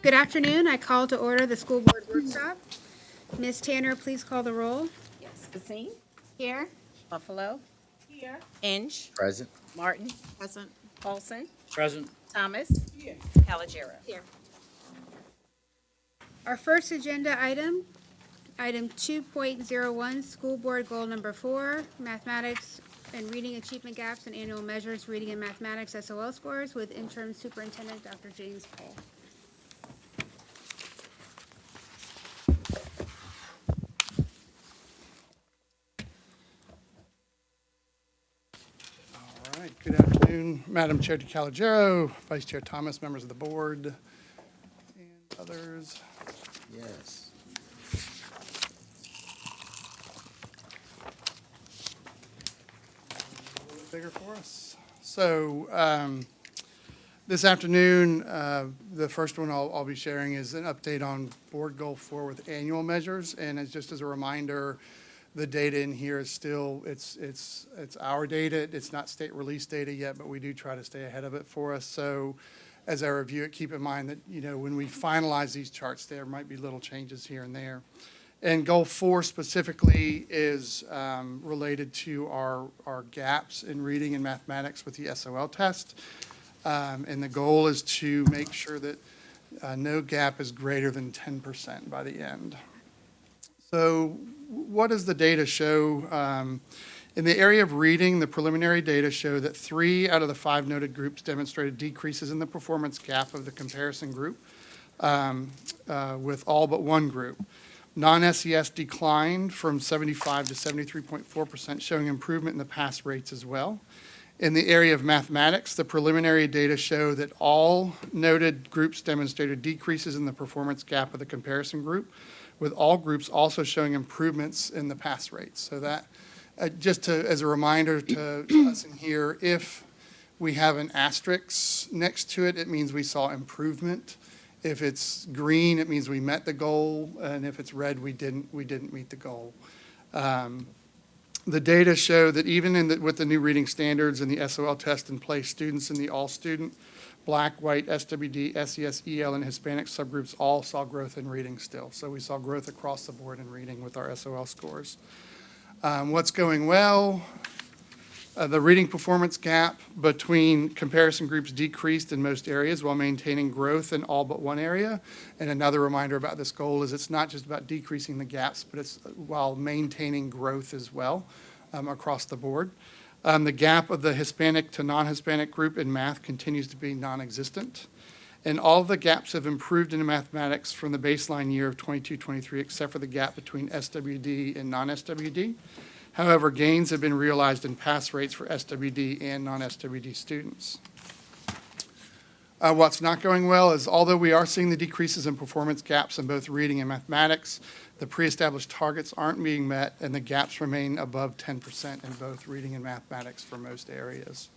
Good afternoon. I call to order the school board workshop. Ms. Tanner, please call the roll. Yes, Basine, Here. Buffalo, Here. Inge, Present. Martin, Present. Paulson, Present. Thomas, Calagera. Here. Our first agenda item, item 2.01, school board goal number 4, mathematics and reading achievement gaps and annual measures, reading and mathematics SOL scores with interim superintendent Dr. James Cole. All right, good afternoon, Madam Chair DeCalagero, Vice Chair Thomas, members of the board, and others. Yes. A little bigger for us. So this afternoon, the first one I'll be sharing is an update on Board Goal 4 with annual measures. And it's just as a reminder, the data in here is still, it's our data. It's not state release data yet, but we do try to stay ahead of it for us. So as I review it, keep in mind that, when we finalize these charts, there might be little changes here and there. And Goal 4 specifically is related to our gaps in reading and mathematics with the SOL test. And the goal is to make sure that no gap is greater than 10% by the end. So what does the data show? In the area of reading, the preliminary data show that 3 out of the 5 noted groups demonstrated decreases in the performance gap of the comparison group with all but one group. Non-SES declined from 75 to 73.4%, showing improvement in the pass rates as well. In the area of mathematics, the preliminary data show that all noted groups demonstrated decreases in the performance gap of the comparison group, with all groups also showing improvements in the pass rates. So that, as a reminder to us in here, if we have an asterisk next to it, it means we saw improvement. If it's green, it means we met the goal, and if it's red, we didn't meet the goal. The data show that even with the new reading standards and the SOL test in place, students in the all-student, Black, White, SWD, SES, EL, and Hispanic subgroups all saw growth in reading still. So we saw growth across the board in reading with our SOL scores. What's going well? The reading performance gap between comparison groups decreased in most areas while maintaining growth in all but one area. And another reminder about this goal is it's not just about decreasing the gaps, but it's while maintaining growth as well across the board. The gap of the Hispanic to non-Hispanic group in math continues to be non-existent. And all of the gaps have improved in mathematics from the baseline year of 22-23, except for the gap between SWD and non-SWD. However, gains have been realized in pass rates for SWD and non-SWD students. What's not going well is, although we are seeing the decreases in performance gaps in both reading and mathematics, the pre-established targets aren't being met, and the gaps remain above 10% in both reading and mathematics for most areas.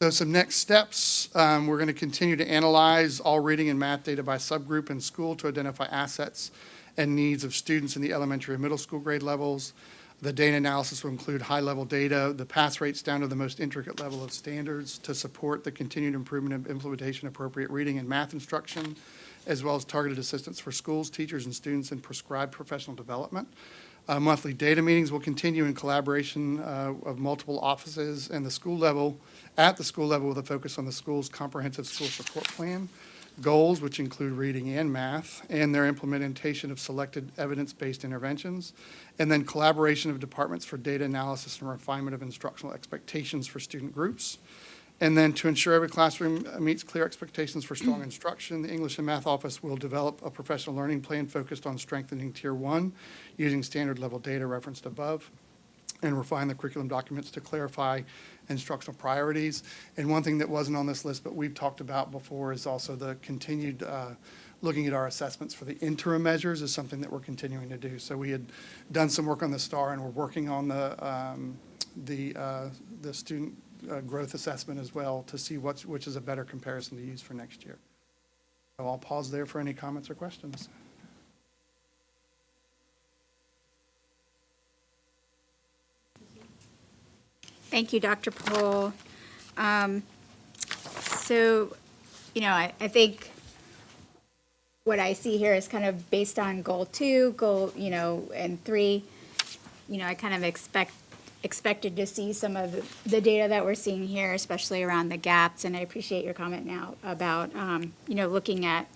So some next steps, we're going to continue to analyze all reading and math data by subgroup and school to identify assets and needs of students in the elementary and middle school grade levels. The data analysis will include high-level data, the pass rates down to the most intricate level of standards to support the continued improvement of implementation of appropriate reading and math instruction, as well as targeted assistance for schools, teachers, and students in prescribed professional development. Monthly data meetings will continue in collaboration of multiple offices and the school level, at the school level with a focus on the school's comprehensive school support plan, goals, which include reading and math, and their implementation of selected evidence-based interventions, and then collaboration of departments for data analysis and refinement of instructional expectations for student groups. And then to ensure every classroom meets clear expectations for strong instruction, the English and Math Office will develop a professional learning plan focused on strengthening Tier 1 using standard level data referenced above, and refine the curriculum documents to clarify instructional priorities. And one thing that wasn't on this list, but we've talked about before, is also the continued looking at our assessments for the interim measures is something that we're continuing to do. So we had done some work on the STAR, and we're working on the student growth assessment as well to see which is a better comparison to use for next year. So I'll pause there for any comments or questions. Thank you, Dr. Pohl. So, I think what I see here is kind of based on goal 2, goal, and 3. I kind of expected to see some of the data that we're seeing here, especially around the gaps. And I appreciate your comment now about, looking at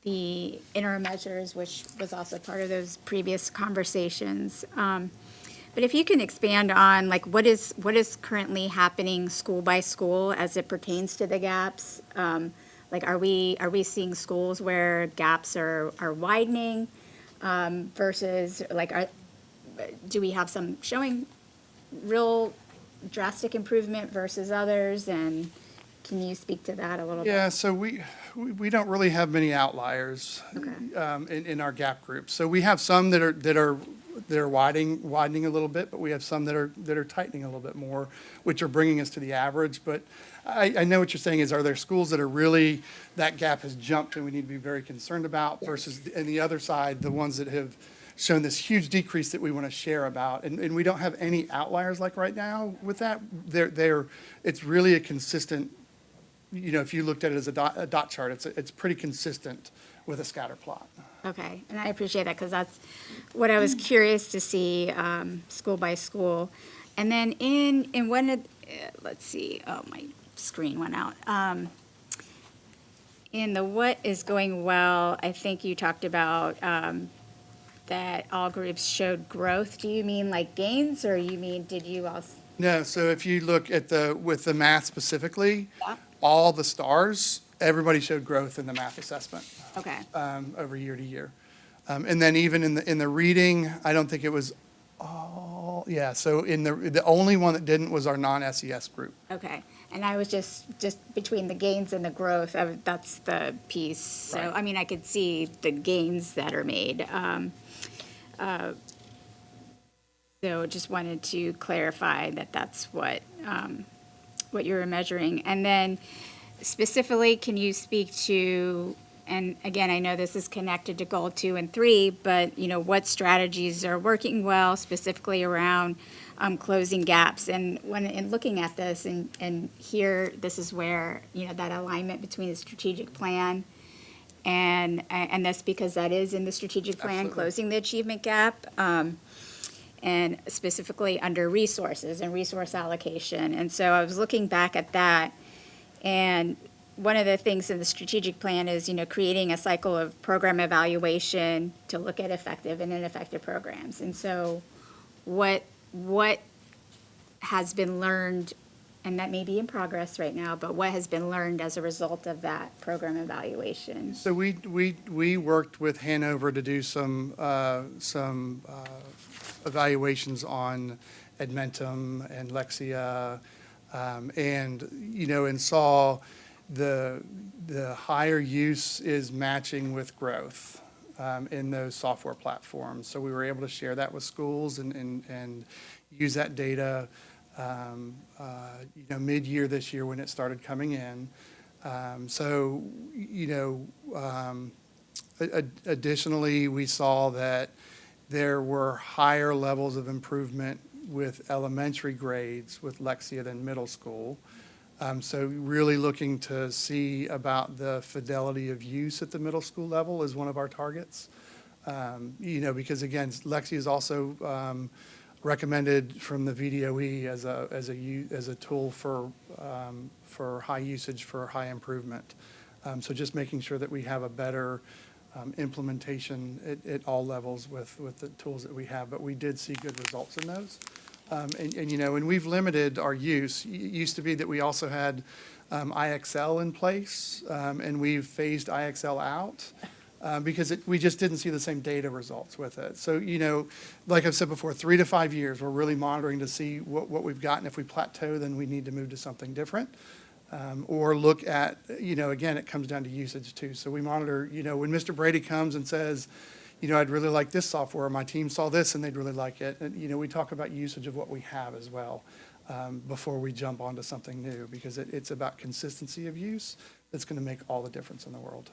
the interim measures, which was also part of those previous conversations. But if you can expand on, like, what is currently happening school by school as it pertains to the gaps? Like, are we seeing schools where gaps are widening, versus, like, do we have some showing real drastic improvement versus others? And can you speak to that a little bit? Yeah, so we don't really have many outliers Okay. in our gap group. So we have some that are widening a little bit, but we have some that are tightening a little bit more, which are bringing us to the average. But I know what you're saying is, are there schools that are really, that gap has jumped and we need to be very concerned about, versus, and the other side, the ones that have shown this huge decrease that we want to share about. And we don't have any outliers like right now with that. It's really a consistent, if you looked at it as a dot chart, it's pretty consistent with a scatter plot. Okay, and I appreciate that, because that's what I was curious to see, school by school. And then in one of, let's see, oh, my screen went out. In the what is going well, I think you talked about that all groups showed growth. Do you mean like gains, or did you also? No, so if you look at with the math specifically, Yeah. all the stars, everybody showed growth in the math assessment. Okay, Over year to year. And then even in the reading, I don't think it was all, yeah, so the only one that didn't was our non-SES group. okay. And I was just between the gains and the growth, that's the piece. So, Right. I could see the gains that are made. So just wanted to clarify that that's what you were measuring. And then specifically, can you speak to, and again, I know this is connected to goal 2 and 3, but, what strategies are working well specifically around closing gaps? And in looking at this and here, this is where, that alignment between the strategic plan and that's because that is in the strategic plan, Absolutely. closing the achievement gap, and specifically under resources and resource allocation. And so I was looking back at that, and one of the things in the strategic plan is, creating a cycle of program evaluation to look at effective and ineffective programs. And so what has been learned, and that may be in progress right now, but what has been learned as a result of that program evaluation? So we worked with Hanover to do some evaluations on Edmentum and Lexia, and saw the higher use is matching with growth in those software platforms. So we were able to share that with schools and use that data, mid-year this year when it started coming in. Additionally, we saw that there were higher levels of improvement with elementary grades with Lexia than middle school. So really looking to see about the fidelity of use at the middle school level is one of our targets. Because again, Lexia is also recommended from the VDOE as a tool for high usage, for high improvement. So just making sure that we have a better implementation at all levels with the tools that we have, but we did see good results in those. And we've limited our use. It used to be that we also had IXL in place, and we've phased IXL out because we just didn't see the same data results with it. So, like I've said before, 3 to 5 years, we're really monitoring to see what we've gotten. If we plateau, then we need to move to something different. Or look at, again, it comes down to usage too. So we monitor, when Mr. Brady comes and says, I'd really like this software, my team saw this and they'd really like it. And, we talk about usage of what we have as well before we jump onto something new, because it's about consistency of use that's going to make all the difference in the world.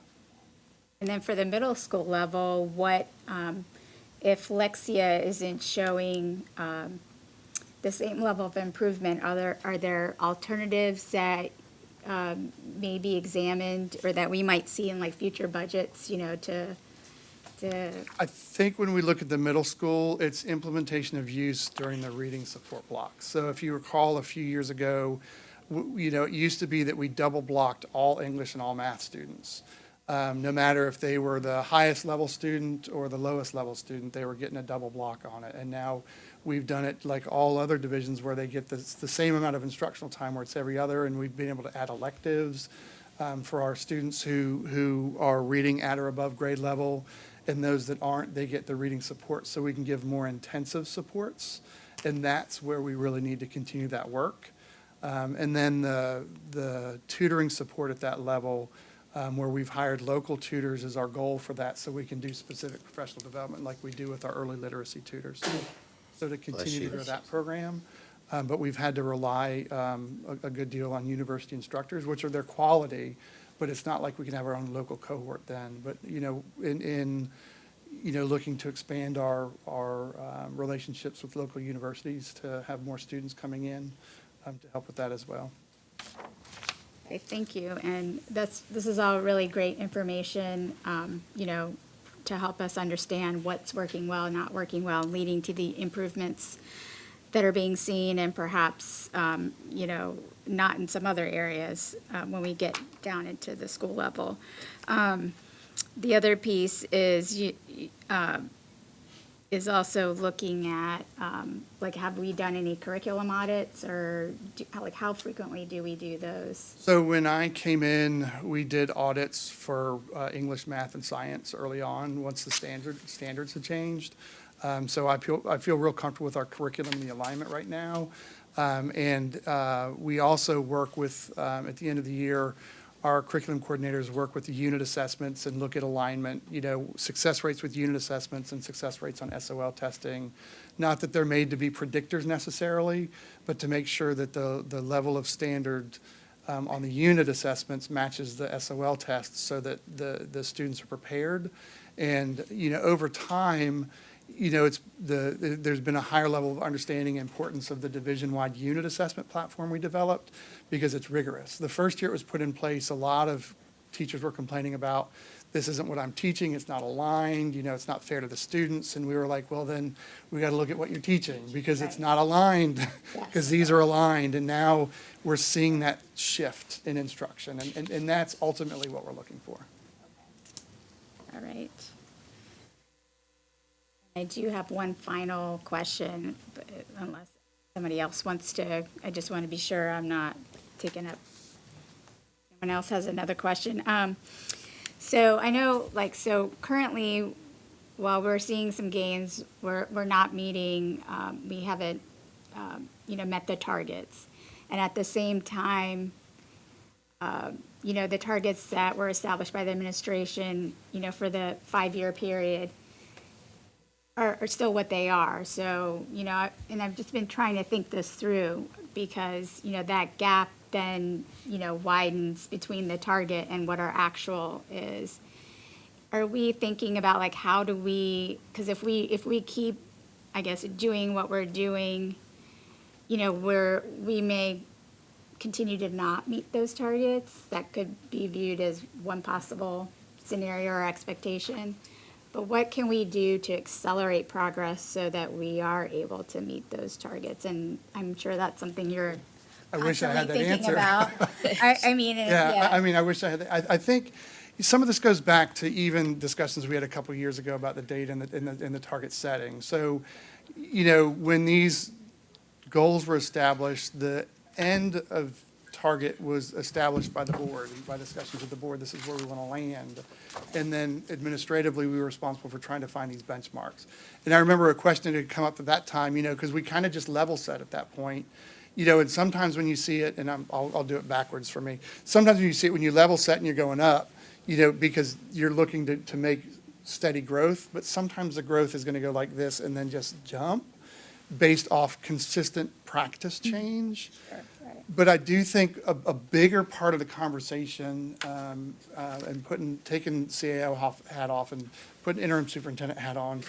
And then for the middle school level, what, if Lexia isn't showing the same level of improvement, are there alternatives that may be examined or that we might see in like future budgets, to I think when we look at the middle school, it's implementation of use during the reading support block. So if you recall, a few years ago, it used to be that we double blocked all English and all math students. No matter if they were the highest level student or the lowest level student, they were getting a double block on it. And now we've done it like all other divisions where they get the same amount of instructional time where it's every other, and we've been able to add electives for our students who are reading at or above grade level. And those that aren't, they get the reading support, so we can give more intensive supports. And that's where we really need to continue that work. And then the tutoring support at that level, where we've hired local tutors is our goal for that, so we can do specific professional development like we do with our early literacy tutors. So to continue to grow that program. But we've had to rely a good deal on university instructors, which are their quality, but it's not like we can have our own local cohort then. But, in looking to expand our relationships with local universities to have more students coming in to help with that as well. Okay, thank you. And this is all really great information, to help us understand what's working well, not working well, leading to the improvements that are being seen and perhaps, not in some other areas when we get down into the school level. The other piece is also looking at, have we done any curriculum audits or how frequently do we do those? So when I came in, we did audits for English, math, and science early on, once the standards had changed. So I feel real comfortable with our curriculum and the alignment right now. And we also work with, at the end of the year, our curriculum coordinators work with the unit assessments and look at alignment, success rates with unit assessments and success rates on SOL testing. Not that they're made to be predictors necessarily, but to make sure that the level of standard on the unit assessments matches the SOL tests so that the students are prepared. And, over time, there's been a higher level of understanding and importance of the division-wide unit assessment platform we developed because it's rigorous. The first year it was put in place, a lot of teachers were complaining about, this isn't what I'm teaching, it's not aligned, it's not fair to the students. And we were like, well, then we got to look at what you're teaching because it's not aligned, because these are aligned. And now we're seeing that shift in instruction. And that's ultimately what we're looking for. All right. I do have one final question, but unless somebody else wants to, I just want to be sure I'm not taking up. Someone else has another question. So I know, so currently, while we're seeing some gains, we're not meeting, we haven't, met the targets. And at the same time, the targets that were established by the administration, for the 5-year period, are still what they are. So, and I've just been trying to think this through because, that gap then, widens between the target and what our actual is. Are we thinking about how do we, because if we keep, I guess, doing what we're doing, we may continue to not meet those targets. That could be viewed as one possible scenario or expectation. But what can we do to accelerate progress so that we are able to meet those targets? And I'm sure that's something you're I wish I had that thinking answer. about. I mean, I wish I had that. I think some of this goes back to even discussions we had a couple of years ago about the data and the target setting. So, when these goals were established, the end of target was established by the board, by discussions with the board, this is where we want to land. And then administratively, we were responsible for trying to find these benchmarks. And I remember a question that had come up at that time, because we kind of just level set at that point. And sometimes when you see it, and I'll do it backwards for me. Sometimes when you see it, when you level set and you're going up, because you're looking to make steady growth, but sometimes the growth is going to go like this and then just jump based off consistent practice change. Sure. But I do think a bigger part of the conversation, and taking CAO hat off and putting interim superintendent hat on,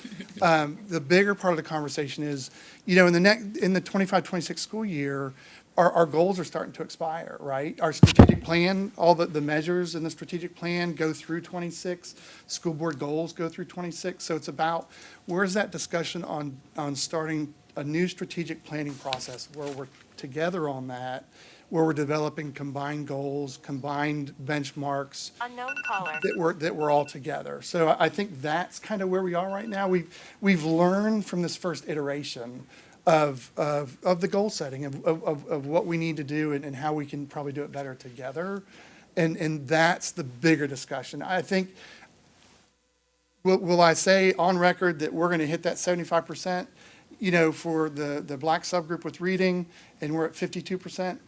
the bigger part of the conversation is, in the 25-26 school year, our goals are starting to expire, right? Our strategic plan, all the measures in the strategic plan go through 26. School board goals go through 26. So it's about, where's that discussion on starting a new strategic planning process where we're together on that, where we're developing combined goals, combined benchmarks. Unknown caller. That we're all together. So I think that's kind of where we are right now. We've learned from this first iteration of the goal setting, of what we need to do and how we can probably do it better together. And that's the bigger discussion. I think, will I say on record that we're going to hit that 75%, for the black subgroup with reading, and we're at 52%?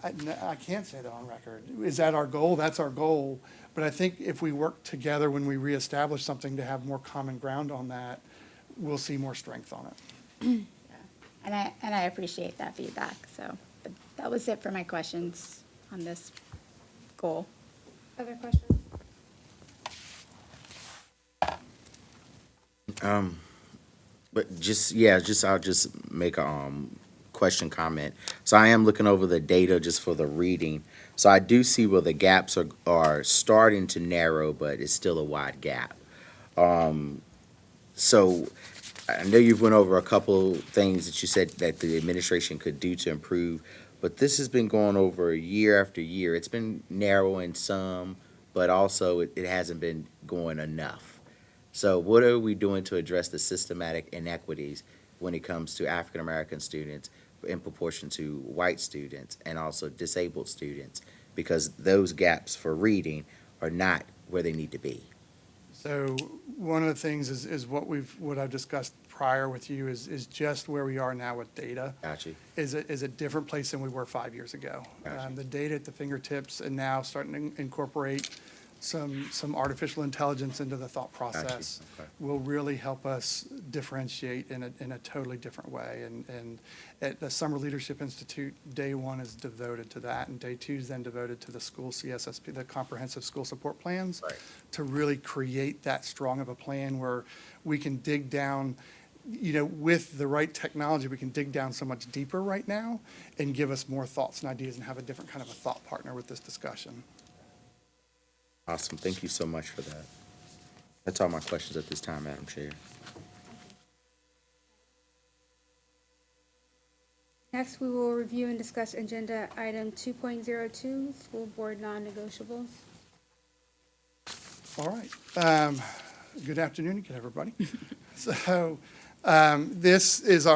I can't say that on record. Is that our goal? That's our goal. But I think if we work together when we reestablish something to have more common ground on that, we'll see more strength on it. And I appreciate that feedback, so, but that was it for my questions on this goal. Other questions? But I'll just make a question comment. So I am looking over the data just for the reading. So I do see where the gaps are starting to narrow, but it's still a wide gap. So I know you've went over a couple things that you said that the administration could do to improve, but this has been going over year after year. It's been narrowing some, but also it hasn't been going enough. So what are we doing to address the systematic inequities when it comes to African American students in proportion to white students and also disabled students? Because those gaps for reading are not where they need to be. So one of the things is what I've discussed prior with you is just where we are now with data. Got you. Is a different place than we were 5 years ago. Gotcha. The data at the fingertips and now starting to incorporate some artificial intelligence into the thought process Okay. will really help us differentiate in a totally different way. And at the Summer Leadership Institute, day one is devoted to that, and day two is then devoted to the school CSSP, the Comprehensive School Support Plans, Right. to really create that strong of a plan where we can dig down, with the right technology, we can dig down so much deeper right now and give us more thoughts and ideas and have a different kind of a thought partner with this discussion. Awesome. Thank you so much for that. That's all my questions at this time, Madam Chair. Next, we will review and discuss agenda item 2.02, school board non-negotiables. All right. Good afternoon again, everybody. So this is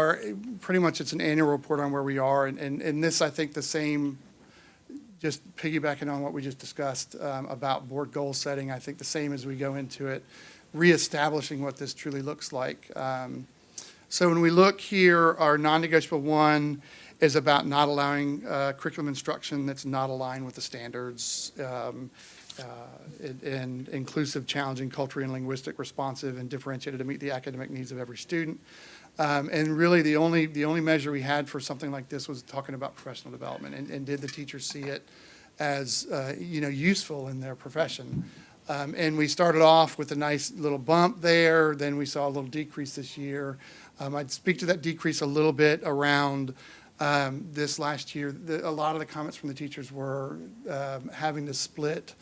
pretty much it's an annual report on where we are. And this, I think, the same, just piggybacking on what we just discussed about board goal setting, I think the same as we go into it, reestablishing what this truly looks like. So when we look here, our non-negotiable one is about not allowing curriculum instruction that's not aligned with the standards, and inclusive, challenging, culturally and linguistic, responsive, and differentiated to meet the academic needs of every student. And really, the only measure we had for something like this was talking about professional development, and did the teachers see it as useful in their profession. And we started off with a nice little bump there. Then we saw a little decrease this year. I'd speak to that decrease a little bit around this last year. A lot of the comments from the teachers were having to split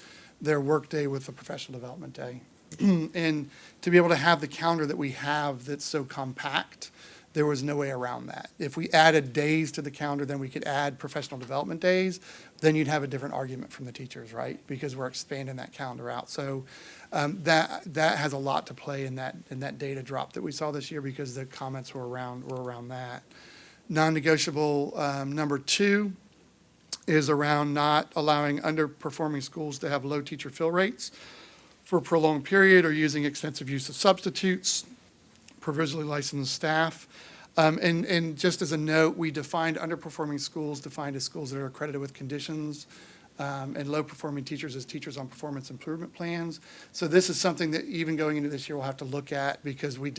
their workday with the professional development day. And to be able to have the calendar that we have that's so compact, there was no way around that. If we added days to the calendar, then we could add professional development days, then you'd have a different argument from the teachers, right? Because we're expanding that calendar out. So that has a lot to play in that data drop that we saw this year, because the comments were around that. Non-negotiable number 2 is around not allowing underperforming schools to have low teacher fill rates for a prolonged period, or using extensive use of substitutes, provisionally licensed staff. And just as a note, we defined underperforming schools defined as schools that are accredited with conditions, and low-performing teachers as teachers on performance improvement plans. So this is something that even going into this year we'll have to look at, because we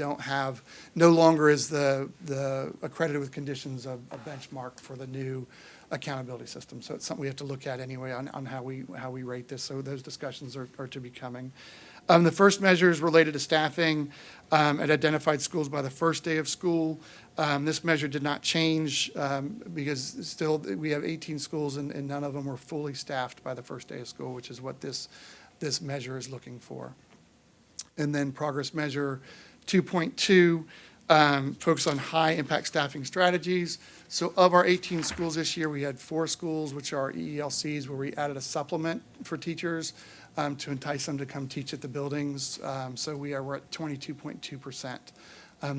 no longer is the accredited with conditions a benchmark for the new accountability system. So it's something we have to look at anyway on how we rate this. So those discussions are to be coming. The first measure is related to staffing at identified schools by the first day of school. This measure did not change because still we have 18 schools and none of them were fully staffed by the first day of school, which is what this measure is looking for. And then progress measure 2.2, focus on high-impact staffing strategies. So of our 18 schools this year, we had 4 schools, which are EELCs, where we added a supplement for teachers to entice them to come teach at the buildings. So we're at 22.2%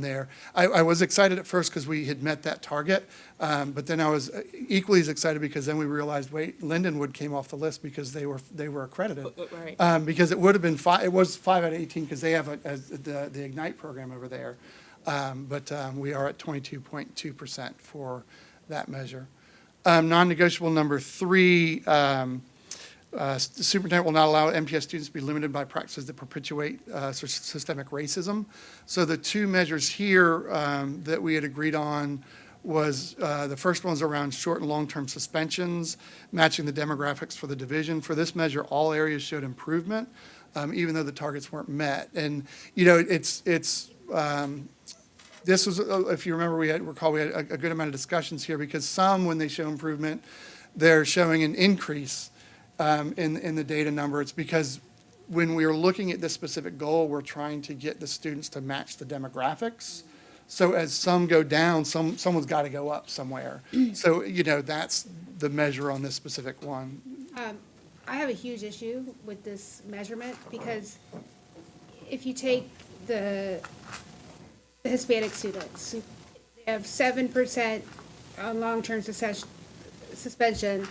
there. I was excited at first because we had met that target, but then I was equally as excited because then we realized, wait, Lindenwood came off the list because they were accredited. Right. Because it would have been 5, it was 5 out of 18 because they have the Ignite program over there. But we are at 22.2% for that measure. Non-negotiable number 3, the superintendent will not allow MPS students to be limited by practices that perpetuate systemic racism. So the 2 measures here that we had agreed on was, the first one's around short and long-term suspensions, matching the demographics for the division. For this measure, all areas showed improvement, even though the targets weren't met. And, this was, if you remember, we had a good amount of discussions here because some, when they show improvement, they're showing an increase in the data number. It's because when we are looking at this specific goal, we're trying to get the students to match the demographics. So as some go down, someone's got to go up somewhere. So, that's the measure on this specific one. I have a huge issue with this measurement because if you take the Hispanic students, they have 7% on long-term suspension,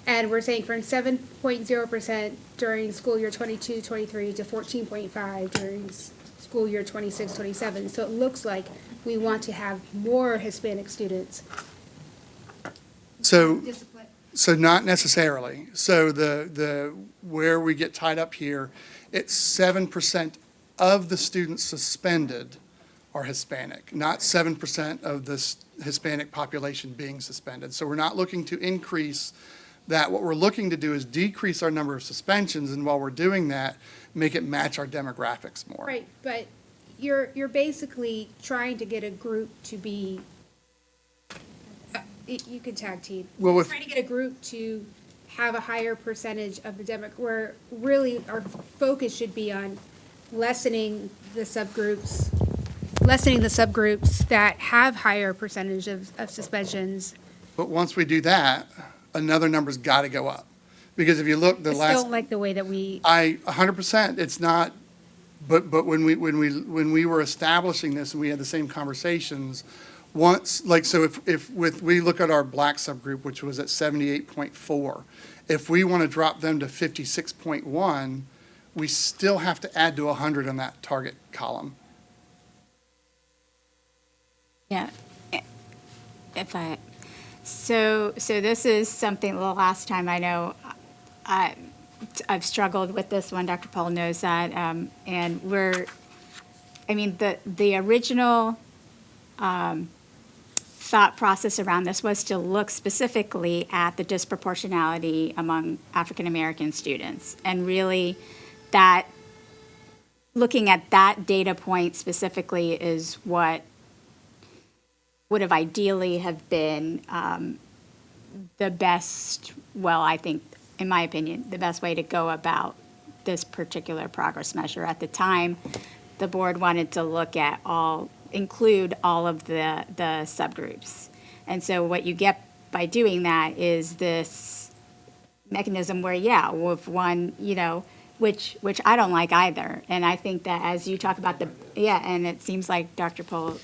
and we're saying from 7.0% during school year 22-23 to 14.5 during school year 26-27. So it looks like we want to have more Hispanic students. So Discipline. So not necessarily. So the where we get tied up here, it's 7% of the students suspended are Hispanic, not 7% of the Hispanic population being suspended. So we're not looking to increase that. What we're looking to do is decrease our number of suspensions, and while we're doing that, make it match our demographics more. Right, but you're basically trying to get a group to be, you can tag team. Well, Trying to get a group to have a higher percentage of the where really our focus should be on lessening the subgroups that have higher percentage of suspensions. But once we do that, another number's got to go up. Because if you look, the I last. don't like the way that we, 100%, it's not, but when we were establishing this and we had the same conversations, once, so if we look at our black subgroup, which was at 78.4, if we want to drop them to 56.1, we still have to add to 100 on that target column. Yeah, so this is something, the last time I know, I've struggled with this one, Dr. Paul knows that, and the original thought process around this was to look specifically at the disproportionality among African-American students, and really that, looking at that data point specifically is what would have ideally have been the best, I think, in my opinion, the best way to go about this particular progress measure. At the time, the board wanted to include all of the subgroups. And so what you get by doing that is this mechanism where, with one, which I don't like either. And I think that as you talk about and it seems like Dr. Pohl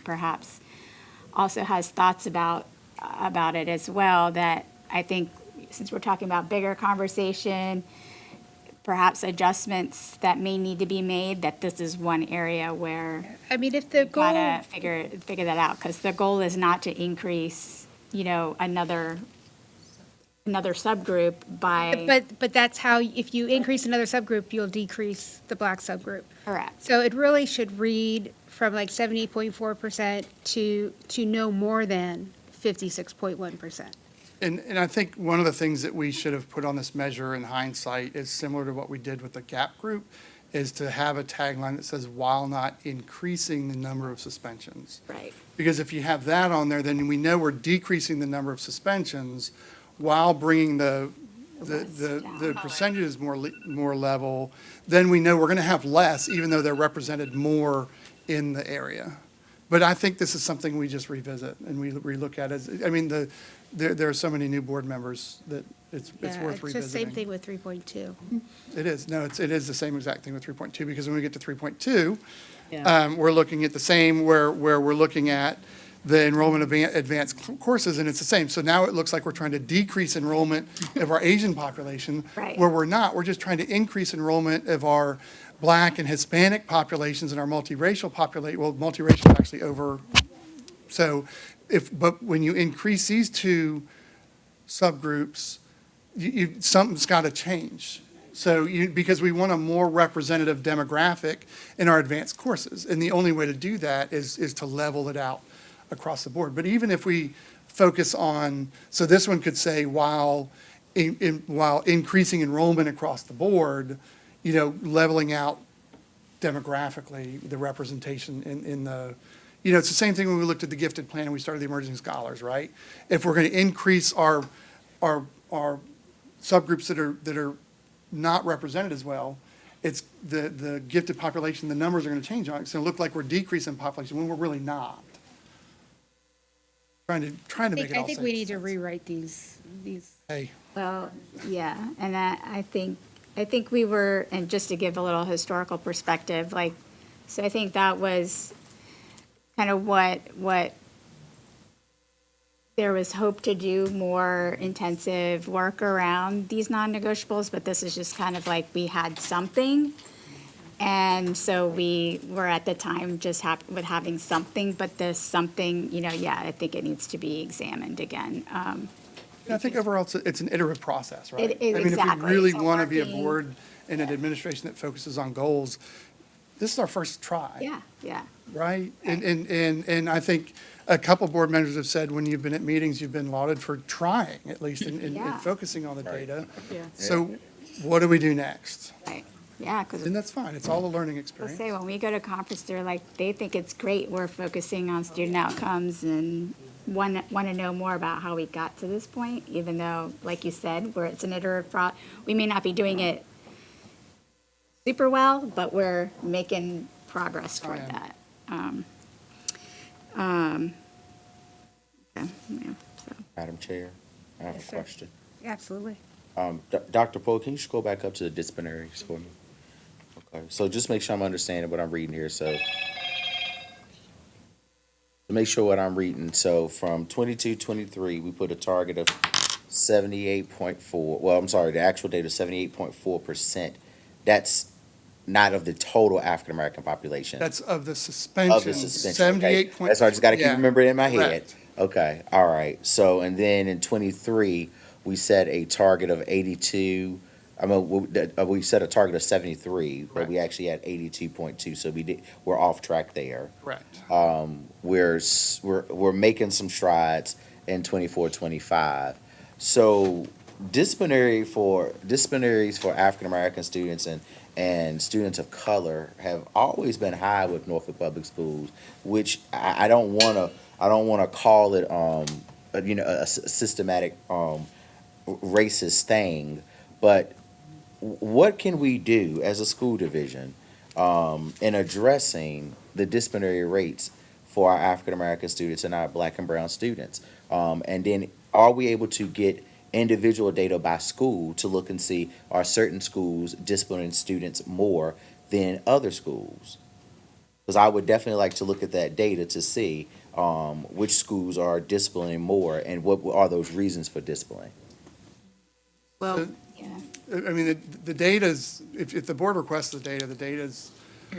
perhaps also has thoughts about it as well, that I think since we're talking about bigger conversation, perhaps adjustments that may need to be made, that this is one area where if the goal. gotta figure that out, because the goal is not to increase, another subgroup by. But that's how, if you increase another subgroup, you'll decrease the black subgroup. Correct. So it really should read from like 70.4% to no more than 56.1%. And I think one of the things that we should have put on this measure in hindsight is similar to what we did with the gap group, is to have a tagline that says, while not increasing the number of suspensions. Right. Because if you have that on there, then we know we're decreasing the number of suspensions while bringing the percentages more level, then we know we're going to have less, even though they're represented more in the area. But I think this is something we just revisit and we relook at as, I mean, there are so many new board members that it's Yeah, worth it's the same revisiting. thing with 3.2. It is, no, it is the same exact thing with 3.2, because when we get to 3.2, Yeah. we're looking at the same, where we're looking at the enrollment of advanced courses, and it's the same. So now it looks like we're trying to decrease enrollment of our Asian population. Right. Where we're not, we're just trying to increase enrollment of our Black and Hispanic populations and our multiracial population, well, multiracial is actually over. So but when you increase these two subgroups, something's got to change. So because we want a more representative demographic in our advanced courses. And the only way to do that is to level it out across the board. But even if we focus on, so this one could say, while increasing enrollment across the board, leveling out demographically the representation in the, it's the same thing when we looked at the gifted plan and we started the emerging scholars, right? If we're going to increase our subgroups that are not represented as well, it's the gifted population, the numbers are going to change on it. It's going to look like we're decreasing population when we're really not. Trying to make it all I think make we need to sense. rewrite these. Hey, Well, yeah, and I think we were, and just to give a little historical perspective, so I think that was kind of what there was hope to do more intensive work around these non-negotiables, but this is just kind of like we had something. And so we were at the time just happy with having something, but this something, I think it needs to be examined again. I think overall it's an iterative process, right? It is, I mean, exactly. if we really It's want to be a working. board and an administration that focuses on goals, this is our first try. Yeah. Right? And I think a couple board members have said when you've been at meetings, you've been lauded for trying, at least, and Yeah. focusing on the data. Yeah. So what do we do next? Right, yeah, because And that's fine. It's all a learning I'll experience. say, when we go to conference, they're like, they think it's great, we're focusing on student outcomes and want to know more about how we got to this point, even though, like you said, where it's an iterative we may not be doing it super well, but we're making progress toward Trying. that. Okay, yeah, so. Madam Chair, I have Yes, a sir. question. Absolutely. Dr. Poe, can you just go back up to the disciplinaries for me? Okay, so just make sure I'm understanding what I'm reading here, so. To make sure what I'm reading, so from 22-23, we put a target of 78.4, well, I'm sorry, the actual data is 78.4%. That's not of the total African-American population. That's of the suspension. Of the suspension, okay. 78 point. That's why I just gotta keep yeah, remembering it in my head. correct. Okay, all right. So, and then in 23, we set a target of 82. We set a target of 73, but we Correct. actually had 82.2. So we're off track there. Correct. We're making some strides in 24, 25. So disciplinaries for African American students and students of color have always been high with Norfolk Public Schools, which I don't want to call it a systematic racist thing, but what can we do as a school division in addressing the disciplinary rates for our African American students and our Black and brown students? And then are we able to get individual data by school to look and see, are certain schools disciplining students more than other schools? Because I would definitely like to look at that data to see which schools are disciplining more and what are those reasons for discipline. Well, yeah. I mean, the data's, if the board requests the data's,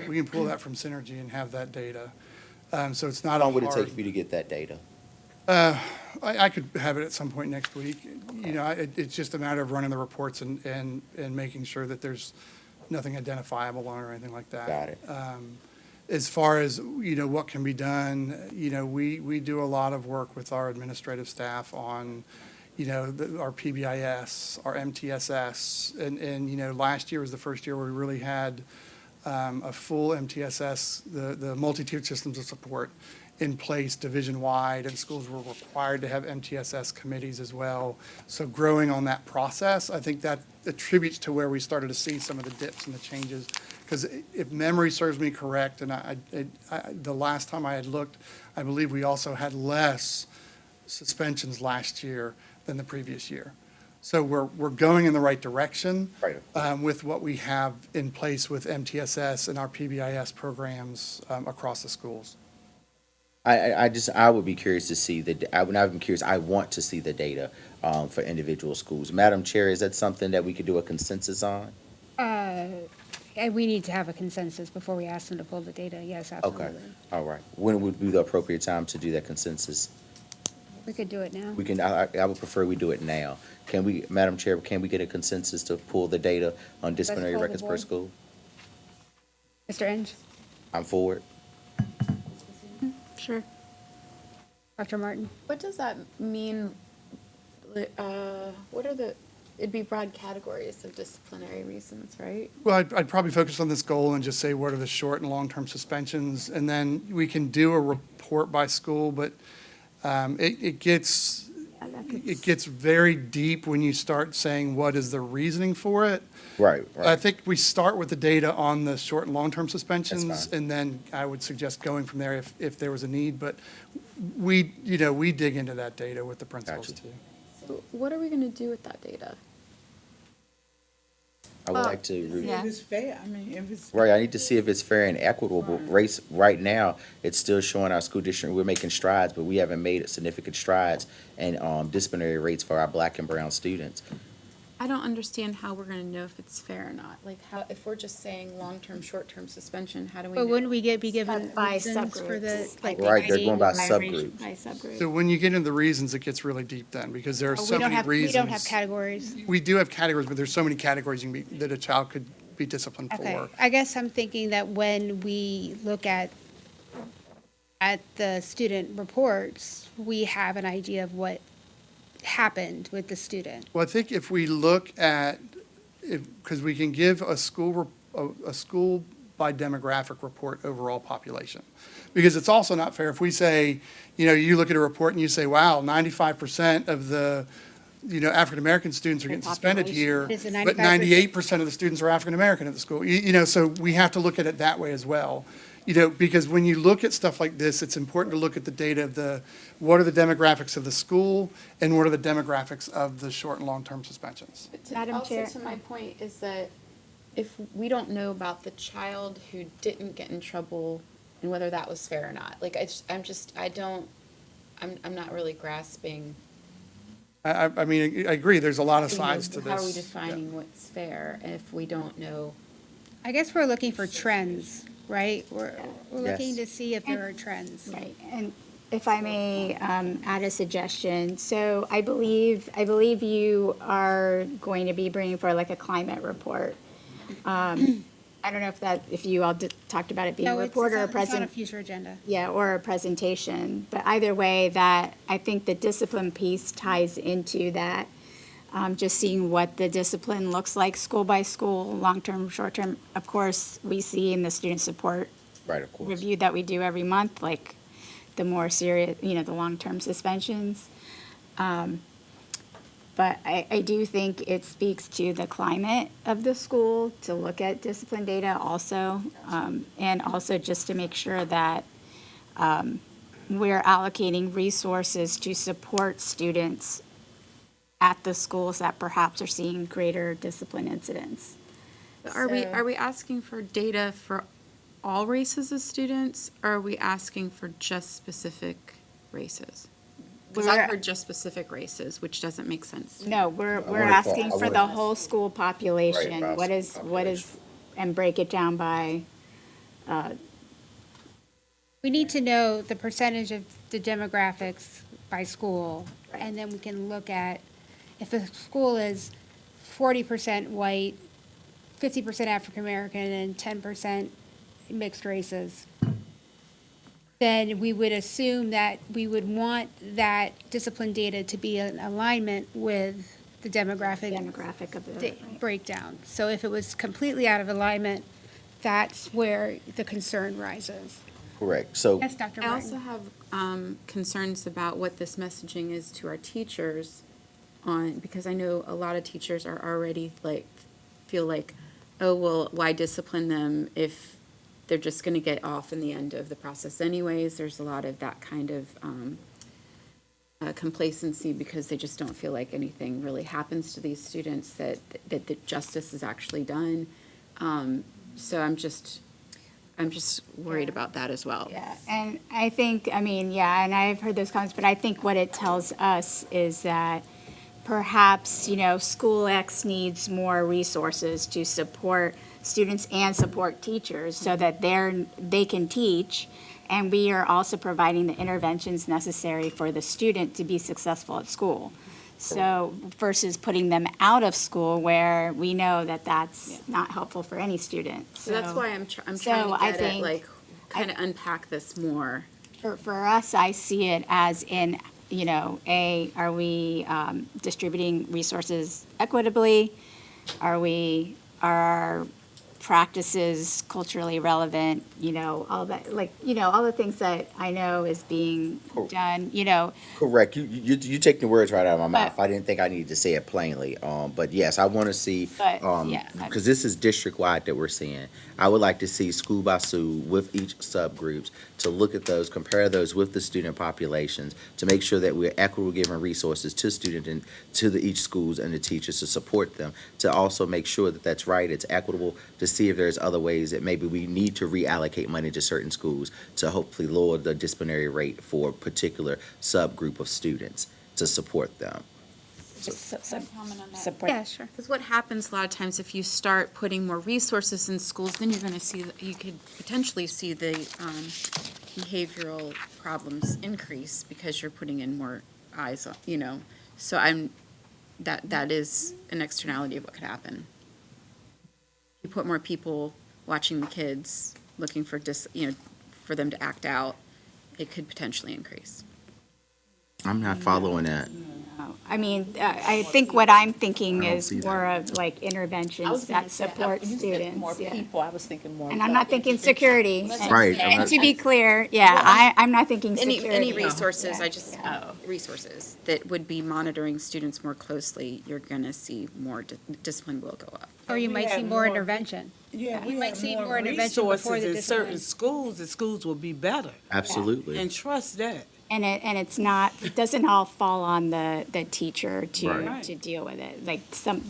we can pull that from Synergy and have that data. So it's not How a long would it hard. take for you to get that data? I could have it at some point next week. It's just a matter of running the reports and making sure that there's nothing identifiable on it or anything like that. Got it. As far as, what can be done, we do a lot of work with our administrative staff on, our PBIS, our MTSS, and last year was the first year where we really had a full MTSS, the multi-tiered systems of support in place division-wide, and schools were required to have MTSS committees as well. So growing on that process, I think that attributes to where we started to see some of the dips and the changes. Because if memory serves me correct, and the last time I had looked, I believe we also had less suspensions last year than the previous year. So we're going in the right direction. Right. With what we have in place with MTSS and our PBIS programs across the schools. I would be curious to see I'm curious, I want to see the data, for individual schools. Madam Chair, is that something that we could do a consensus on? And we need to have a consensus before we ask them to pull the data, yes, Okay, absolutely. all right. When would be the appropriate time to do that consensus? We could do it now. We can, I would prefer we do it now. Can we, Madam Chair, can we get a consensus to pull the data on disciplinary poll the records per board. school? Mr. Inge? I'm for it. Sure. Dr. Martin? What does that mean? What are it'd be broad categories of disciplinary reasons, right? Well, I'd probably focus on this goal and just say what are the short and long-term suspensions, and then we can do a report by school, but it gets very deep when you start saying what is the reasoning for it. Right, I right. think we start with the data on the short and long-term That's suspensions, fine. and then I would suggest going from there if there was a need, but we dig into that data with the principals Gotcha. too. So what are we gonna do with that data? I would like to, Yeah. If it's fair, I mean, if it's. right, I need to see if it's fair and equitable. Rates, right now, it's still showing our school district, we're making strides, but we haven't made significant strides in, disciplinary rates for our black and brown students. I don't understand how we're gonna know if it's fair or not. Like how, if we're just saying long-term, short-term suspension, how do we know? But wouldn't we be given By reasons for the, subgroups. like, Right, they're ID? going by By subgroups. By subgroup. So when you get into the reasons, it gets really deep then, because there are Oh, so many reasons. We don't have categories. We do have categories, but there's so many categories that a child could be disciplined Okay, for. I guess I'm thinking that when we look at the student reports, we have an idea of what happened with the student. Well, I think if we look at, because we can give a school by demographic report overall population. Because it's also not fair if we say, you look at a report and you say, wow, 95% of the, African-American students are getting suspended here, Is it but 95%? 98% of the students are African-American at the school. So we have to look at it that way as well. Because when you look at stuff like this, it's important to look at the data of what are the demographics of the school and what are the demographics of the short and long-term suspensions. Madam Chair. Also, to my point is that if we don't know about the child who didn't get in trouble and whether that was fair or not, like I'm not really grasping. I mean, I agree, there's a lot of sides to this. How are we Yeah. defining what's fair if we don't know? I guess we're looking for trends, right? We're looking to Yes. see if there are trends. Right, and if I may add a suggestion, so I believe you are going to be bringing for like a climate report. I don't know if you all talked about it being a No, report or a it's on a present. future agenda. Yeah, or a presentation, but either way, that, I think the discipline piece ties into that. Just seeing what the discipline looks like, school by school, long-term, short-term. Of course, we see in the student support Right, of course. review that we do every month, like the more serious, the long-term suspensions. But I do think it speaks to the climate of the school to look at discipline data also, and also just to make sure that we're allocating resources to support students at the schools that perhaps are seeing greater discipline incidents. Are we asking for data for all races of students, or are we asking for just specific races? Because I We're- heard just specific races, which doesn't make sense. No, we're wanna call- asking I for wanna- the whole school population. Right, What is, and break it down by, We need to know the percentage of the demographics by school, and then we can look at, if a school is 40% white, 50% African-American, and 10% mixed races, then we would assume that we would want that discipline data to be in alignment with the demographic demographic of the. breakdown. So if it was completely out of alignment, that's where the concern rises. Correct. So Yes, Dr. I also Martin? have concerns about what this messaging is to our teachers on, because I know a lot of teachers are already like, feel like, oh, well, why discipline them if they're just going to get off in the end of the process anyways? There's a lot of that kind of complacency because they just don't feel like anything really happens to these students, that the justice is actually done. So I'm just worried about that as well. Yeah, and I think, I mean, yeah, and I've heard those comments, but I think what it tells us is that perhaps, School X needs more resources to support students and support teachers so that they can teach, and we are also providing the interventions necessary for the student to be successful at school. So versus putting them out of school where we know that that's not helpful for any student. So that's why I'm so trying to I get think- at, like, kind of unpack this more. For us, I see it as in, are we distributing resources equitably? Are our practices culturally relevant? All that, all the things that I know is being done, correct. You taking the words right out of my mouth. But- I didn't think I needed to say it plainly. But yes, I want to see, But, yeah, because this is district-wide that we're seeing. I would like to see school by school with each subgroups to look at those, compare those with the student populations, to make sure that we're equitable giving resources to students and to each schools and the teachers to support them, to also make sure that that's right, it's equitable, to see if there's other ways that maybe we need to reallocate money to certain schools to hopefully lower the disciplinary rate for a particular subgroup of students to support them. support. Yeah, sure. Because what happens a lot of times, if you start putting more resources in schools, then you're going to see, you could potentially see the behavioral problems increase because you're putting in more eyes on, So that is an externality of what could happen. You put more people watching the kids, looking for for them to act out, it could potentially increase. I'm not following that. I mean, I think what I'm thinking I don't is see that. more of like interventions that support students. More yeah. people, I was thinking more. And I'm not thinking security. And- Right. And to be clear, I'm not thinking security. Any resources, Yeah. resources that would be monitoring students more closely, you're going to see more, discipline will go up. Or you We might see have more more- intervention. Yeah, You we might have see more more intervention before resources the in discipline. certain schools, the schools will be better. Absolutely. And trust that. And it's not, it doesn't all fall on the teacher Right. to deal with it. Like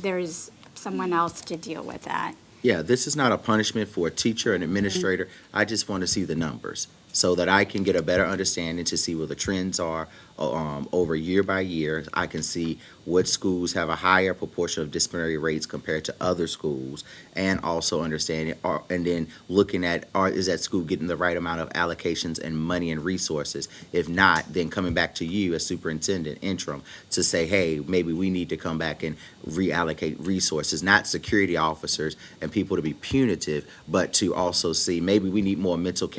there's someone else to deal with that. Yeah, this is not a punishment for a teacher, an administrator. I just want to see the numbers so that I can get a better understanding to see where the trends are over year by year. I can see what schools have a higher proportion of disciplinary rates compared to other schools, and also understanding, and then looking at, is that school getting the right amount of allocations and money and resources? If not, then coming back to you as superintendent interim to say, hey, maybe we need to come back and reallocate resources, not security officers and people to be punitive, but to also see maybe we need more mental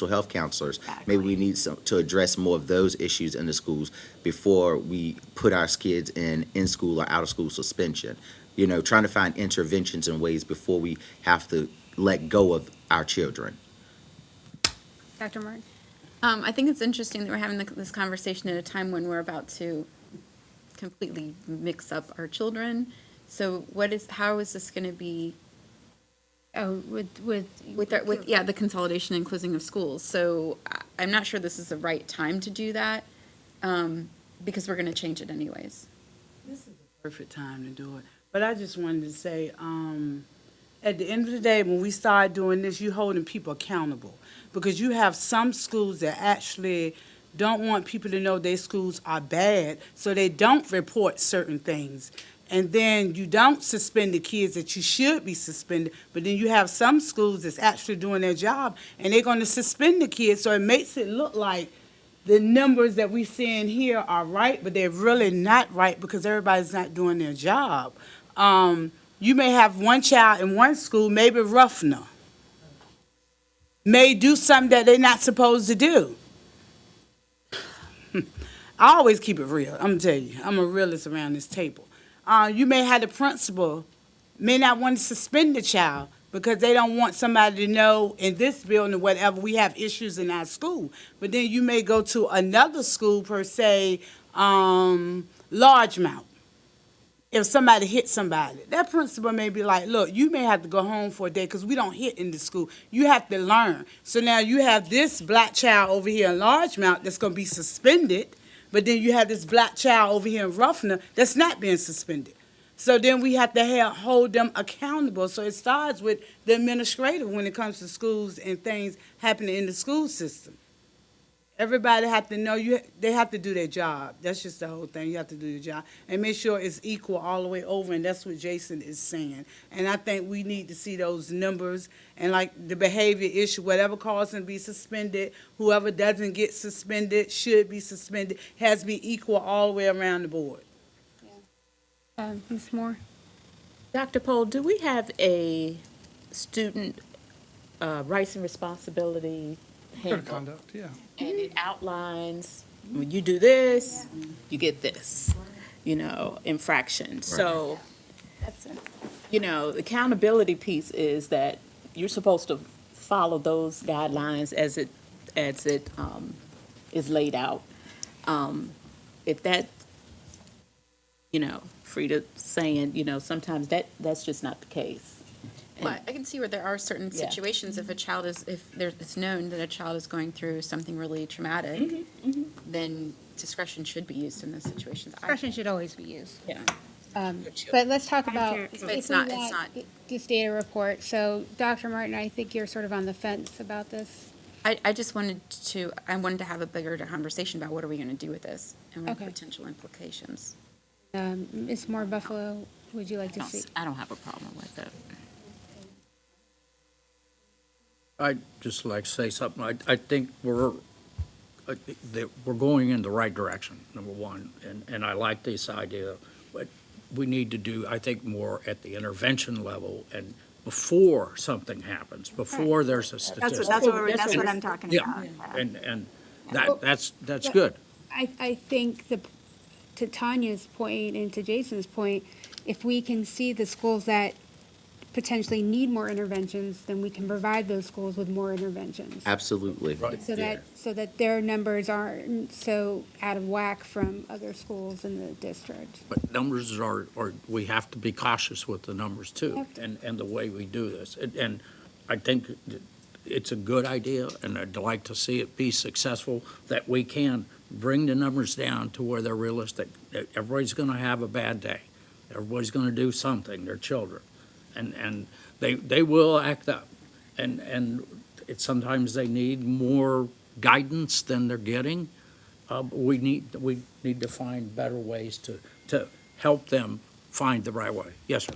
health counselors. Maybe we need to address more of those issues in the schools before we put our kids in school or out of school suspension. Trying to find interventions and ways before we have to let go of our children. Dr. Martin? I think it's interesting that we're having this conversation at a time when we're about to completely mix up our children. So how is this going to be Oh, with the consolidation and closing of schools? So I'm not sure this is the right time to do that, because we're going to change it anyways. This is the perfect time to do it. But I just wanted to say, at the end of the day, when we start doing this, you're holding people accountable. Because you have some schools that actually don't want people to know their schools are bad, so they don't report certain things. And then you don't suspend the kids that you should be suspended, but then you have some schools that's actually doing their job, and they're going to suspend the kids, so it makes it look like the numbers that we seeing here are right, but they're really not right because everybody's not doing their job. You may have one child in one school, maybe Ruffner, may do something that they're not supposed to do. I always keep it real. I'm going to tell you, I'm a realist around this table. You may have the principal may not want to suspend the child, because they don't want somebody to know in this building or whatever, we have issues in our school. But then you may go to another school per se, Largemount. If somebody hits somebody, that principal may be like, look, you may have to go home for a day because we don't hit in the school. You have to learn. So now you have this black child over here in Largemount that's going to be suspended, but then you have this black child over here in Ruffner that's not being suspended. So then we have to hold them accountable. So it starts with the administrator when it comes to schools and things happening in the school system. Everybody have to know they have to do their job. That's just the whole thing. You have to do your job and make sure it's equal all the way over, and that's what Jason is saying. And I think we need to see those numbers and like the behavior issue, whatever caused them to be suspended, whoever doesn't get suspended should be suspended, has to be equal all the way around the board. Ms. Moore? Dr. Pohl, do we have a student rights and responsibility Code of handbook? conduct, yeah. And it outlines, when you do this, you get this, infraction. So, the accountability piece is that you're supposed to follow those guidelines as it is laid out. If that, Frida saying, sometimes that's just not the case. Well, I can see where there are certain Yeah. situations, if it's known that a child is going through something really traumatic, then discretion should be used in those situations. Discretion should always be used. Yeah. But let's talk about, Chair, if it's we not- want this data report. So, Dr. Martin, I think you're sort of on the fence about this. I just wanted to have a bigger conversation about what are we going to do with this and what Okay. potential implications. Ms. Moore Buffalo, would you like to see? I don't have a problem with it. I'd just like to say something. I think we're going in the right direction, number one, and I like this idea. But we need to do, I think, more at the intervention level and before something happens, before there's a statistic. That's what I'm talking Yeah, about. and that's good. I think to Tanya's point and to Jason's point, if we can see the schools that potentially need more interventions, then we can provide those schools with more interventions. Absolutely. So that their numbers aren't so out of whack from other schools in the district. But numbers are, we have to be cautious with the numbers too, and the way we do this. And I think it's a good idea, and I'd like to see it be successful, that we can bring the numbers down to where they're realistic. Everybody's gonna have a bad day. Everybody's gonna do something, their children. And they will act up. And sometimes they need more guidance than they're getting. We need to find better ways to help them find the right way. Yes, sir.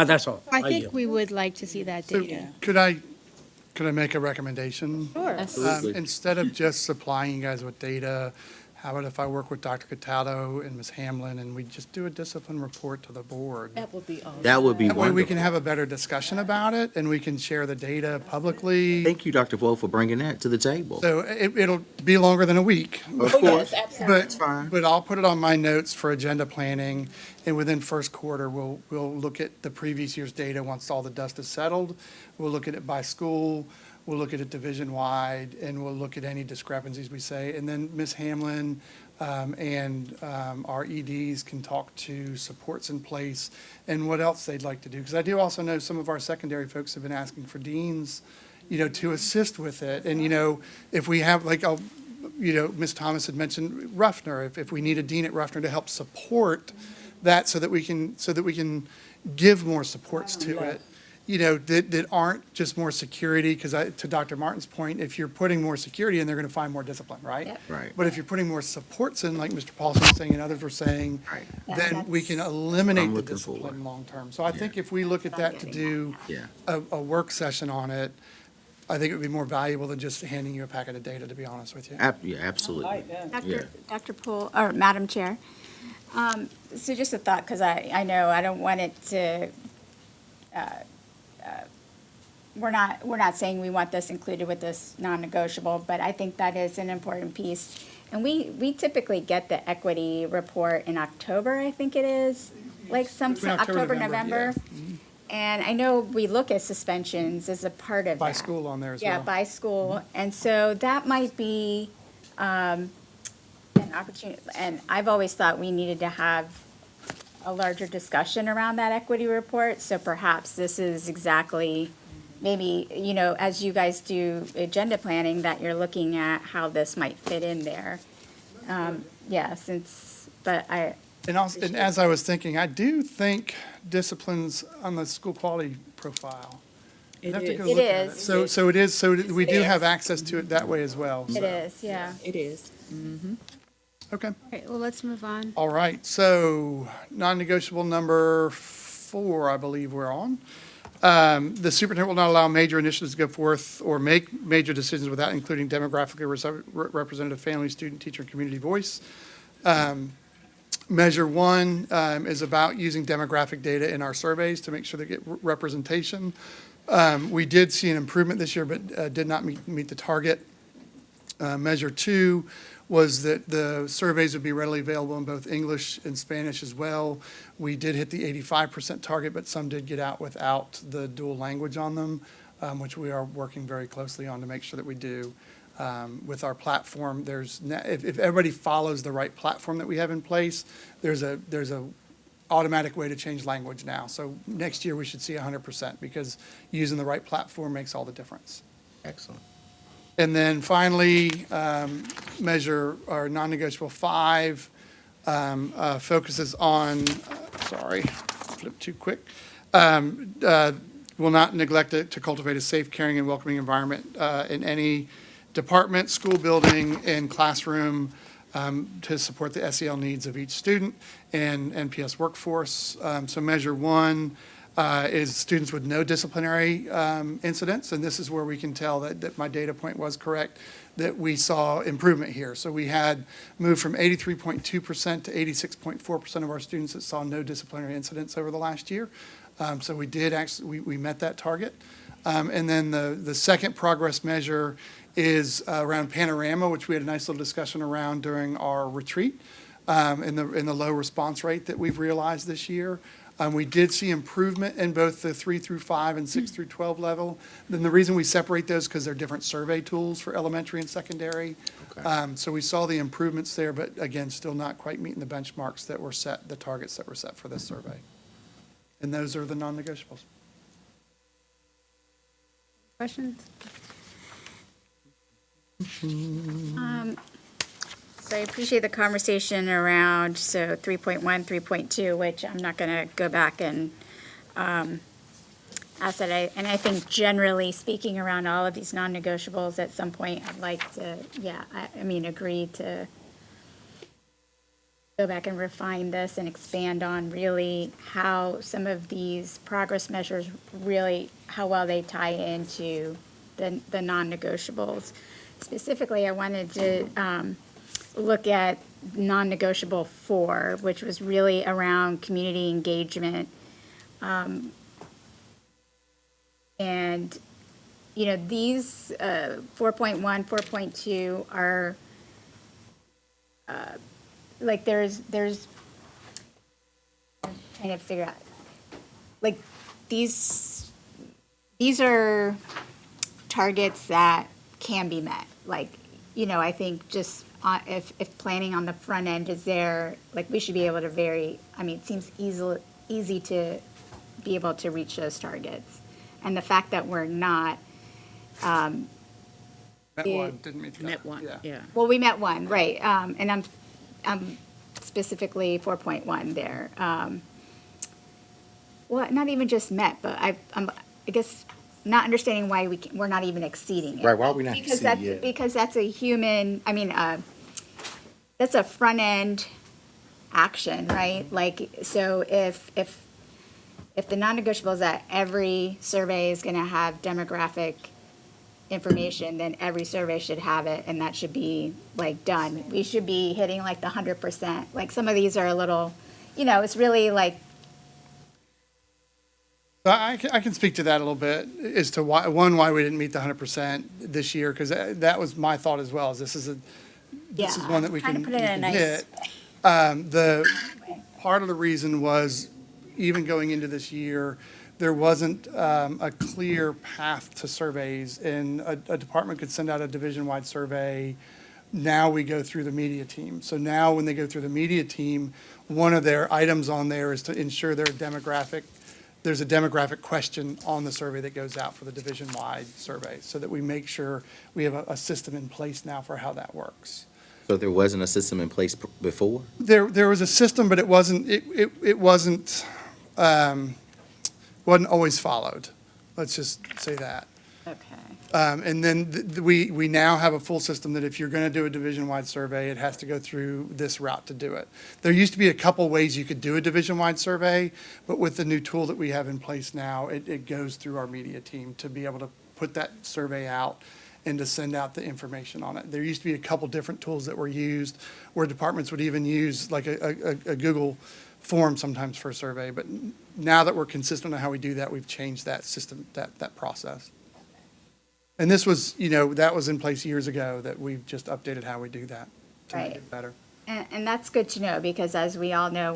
That's all. I yield. think we would like to see that So data. could I make a recommendation? Sure. Absolutely. Instead of just supplying you guys with data, how about if I work with Dr. Cataldo and Ms. Hamlin and we just do a discipline report to the board? That would be awesome. That would be That way we wonderful. can have a better discussion about it and we can share the data publicly. Thank you, Dr. Pohl, for bringing that to the table. So it'll be longer than a week. Of course. But, fine. but I'll put it on my notes for agenda planning, and within first quarter, we'll look at the previous year's data once all the dust is settled. We'll look at it by school, we'll look at it division-wide, and we'll look at any discrepancies we say. And then Ms. Hamlin and our EDs can talk to supports in place and what else they'd like to do. Because I do also know some of our secondary folks have been asking for deans, to assist with it. And, if we have, Ms. Thomas had mentioned Ruffner, if we need a dean at Ruffner to help support that so that we can give more supports to it, that aren't just more security, because to Dr. Martin's point, if you're putting more security in, they're going to find more discipline, right? Yep. Right. But if you're putting more supports in, like Mr. Paulson was saying and others were saying, Right. then we can eliminate I'm the looking forward. discipline long-term. So I think if we look at that to do Yeah. a work session on it, I think it would be more valuable than just handing you a packet of data, to be honest with you. Yeah, absolutely. Yeah. Dr. Poole, or Madam Chair, so just a thought, because I know I don't want it to, we're not saying we want this included with this non-negotiable, but I think that is an important piece. And we typically get the equity report in October, I think it is, like some Between October October, and November, November. and I know we look at suspensions as a part of that. By school on there as well. Yeah, by school, and so that might be an opportunity, and I've always thought we needed to have a larger discussion around that equity report, so perhaps this is exactly, maybe, as you guys do agenda planning, that you're looking at how this might fit in there. Yeah, And also, and as I was thinking, I do think disciplines on the school quality profile. I'd have to go is. It look at is. So it is, we do is. have access to it that way as well. It so. is, yeah. It is. Okay. Okay, well, let's move on. All right, so non-negotiable number 4, I believe we're on. The superintendent will not allow major initiatives to go forth or make major decisions without including demographically representative family, student, teacher, and community voice. Measure 1 is about using demographic data in our surveys to make sure they get representation. We did see an improvement this year, but did not meet the target. Measure 2 was that the surveys would be readily available in both English and Spanish as well. We did hit the 85% target, but some did get out without the dual language on them, which we are working very closely on to make sure that we do. With our platform, if everybody follows the right platform that we have in place, there's a automatic way to change language now. So next year, we should see 100% because using the right platform makes all the difference. Excellent. And then finally, measure our non-negotiable 5 focuses on, sorry, flipped too quick. Will not neglect to cultivate a safe, caring, and welcoming environment in any department, school building, and classroom to support the SEL needs of each student and NPS workforce. So measure 1 is students with no disciplinary incidents, and this is where we can tell that my data point was correct, that we saw improvement here. So we had moved from 83.2% to 86.4% of our students that saw no disciplinary incidents over the last year. So we did actually, we met that target. And then the second progress measure is around Panorama, which we had a nice little discussion around during our retreat, in the low response rate that we've realized this year. We did see improvement in both the 3 through 5 and 6 through 12 level. Then the reason we separate those because they're different survey tools for elementary and secondary. Okay. So we saw the improvements there, but again, still not quite meeting the benchmarks that were set, the targets that were set for this survey. And those are the non-negotiables. Questions? So I appreciate the conversation around, 3.1, 3.2, which I'm not going to go back and ask that. And I think generally speaking around all of these non-negotiables, at some point, I'd like to, agree to go back and refine this and expand on really how some of these progress measures really, how well they tie into the non-negotiables. Specifically, I wanted to look at non-negotiable 4, which was really around community engagement. And, these 4.1, 4.2 are, there's, I'm trying to figure out, these are targets that can be met. I think just if planning on the front end is there, we should be able to it seems easy to be able to reach those targets. And the fact that we're not. Met one, didn't meet the Net 1, yeah. Well, we met one, right, and I'm specifically 4.1 there. Well, not even just met, but I guess not understanding why we're not even exceeding it. Right, why are we not Because exceeding it? Because that's a human, that's a front-end action, right? So if the non-negotiable is that every survey is gonna have demographic information, then every survey should have it, and that should be, done. We should be hitting, the 100%. Some of these are a little, it's really I can speak to that a little bit as to why we didn't meet the 100% this year, because that was my thought as well, is this is one that we trying to can put it in a nice hit. The part of the reason was, even going into this year, there wasn't a clear path to surveys, and a department could send out a division-wide survey. Now we go through the media team. So now when they go through the media team, one of their items on there is to ensure there's a demographic question on the survey that goes out for the division-wide survey, so that we make sure we have a system in place now for how that works. So there wasn't a system in place before? There was a system, but it wasn't always followed. Let's just say that. Okay. And then we now have a full system that if you're going to do a division-wide survey, it has to go through this route to do it. There used to be a couple ways you could do a division-wide survey, but with the new tool that we have in place now, it goes through our media team to be able to put that survey out and to send out the information on it. There used to be a couple different tools that were used where departments would even use like a Google form sometimes for a survey, but now that we're consistent on how we do that, we've changed that system, that process. And this was, that was in place years ago, that we've just updated how we do that to make Right. it better. And that's good to know, because as we all know,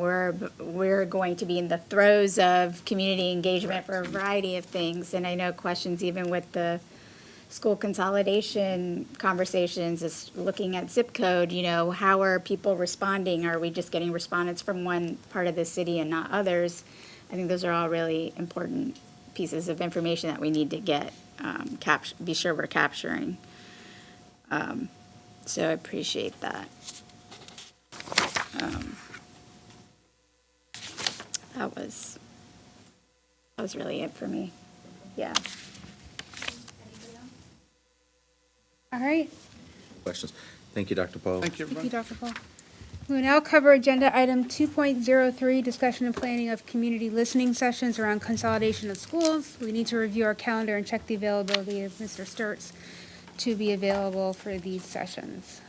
we're going to be in the throes of community engagement for a variety of things. And I know questions even with the school consolidation conversations is looking at zip code, how are people responding? Are we just getting respondents from one part of the city and not others? I think those are all really important pieces of information that we need to get, be sure we're capturing. So I appreciate that. That was really it for me. Yeah. All right. Questions? Thank you, Dr. Paul. Thank you, Thank everybody. you, Dr. Paul. We will now cover agenda item 2.03, discussion and planning of community listening sessions around consolidation of schools. We need to review our calendar and check the availability of Mr. Sturts to be available for these sessions.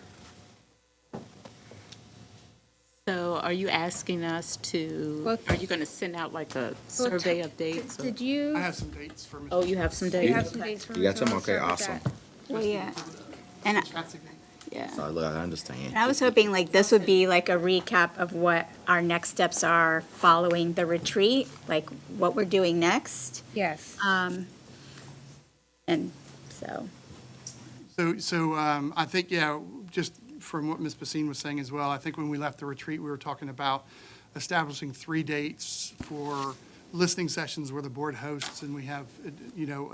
So are you asking us to, Well- are you going to send out like a survey of dates? or- Did you, I have some dates for Mr. Oh, you have some you dates? have some dates for You got Mr. some? I'll Okay, start with awesome. that. Well, yeah. And yeah. Sorry, look, I understand. And I was hoping like this would be like a recap of what our next steps are following the retreat, like what we're doing next. Yes. And so, So I think, just from what Ms. Basine was saying as well, I think when we left the retreat, we were talking about establishing 3 dates for listening sessions where the board hosts, and we have,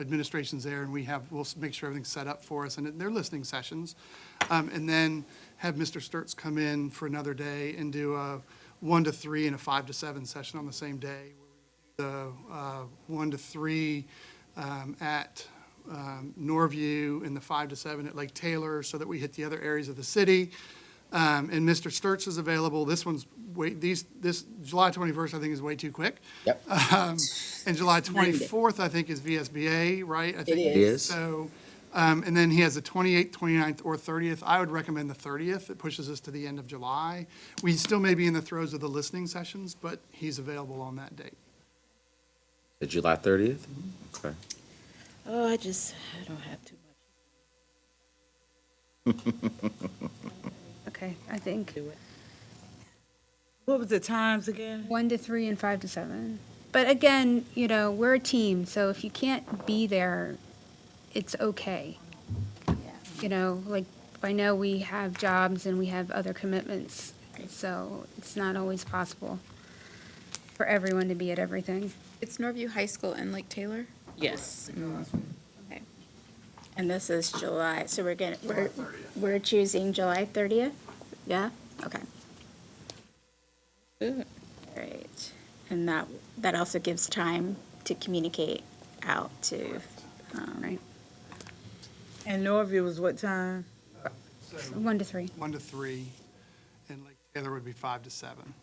administrations there, and we'll make sure everything's set up for us, and they're listening sessions. And then have Mr. Sturts come in for another day and do a 1 to 3 and a 5 to 7 session on the same day. The 1 to 3 at Norview and the 5 to 7 at Lake Taylor, so that we hit the other areas of the city. And Mr. Sturts is available. This July 21st, I think, is way too quick. Yep. And July 24th, I think, is VSBA, right? I think It is. So, and then he has the 28th, 29th, or 30th. I would recommend the 30th. It pushes us to the end of July. We still may be in the throes of the listening sessions, but he's available on that date. The July 30th? Okay. Oh, I don't have too Okay, I think much to it. What was the times again? 1 to 3 and 5 to 7. But again, we're a team, so if you can't be there, it's okay. I know we have jobs and we have other commitments, so it's not always possible for everyone to be at everything. It's Norview High School and Lake Taylor? Yes. Okay. and this is July, so we're choosing July 30th? Yeah? Okay. Good. All right. And that also gives time to communicate out to, Right. And Norview was what time? 1 to 3. 1 to 3, and Lake Taylor would be 5 to 7.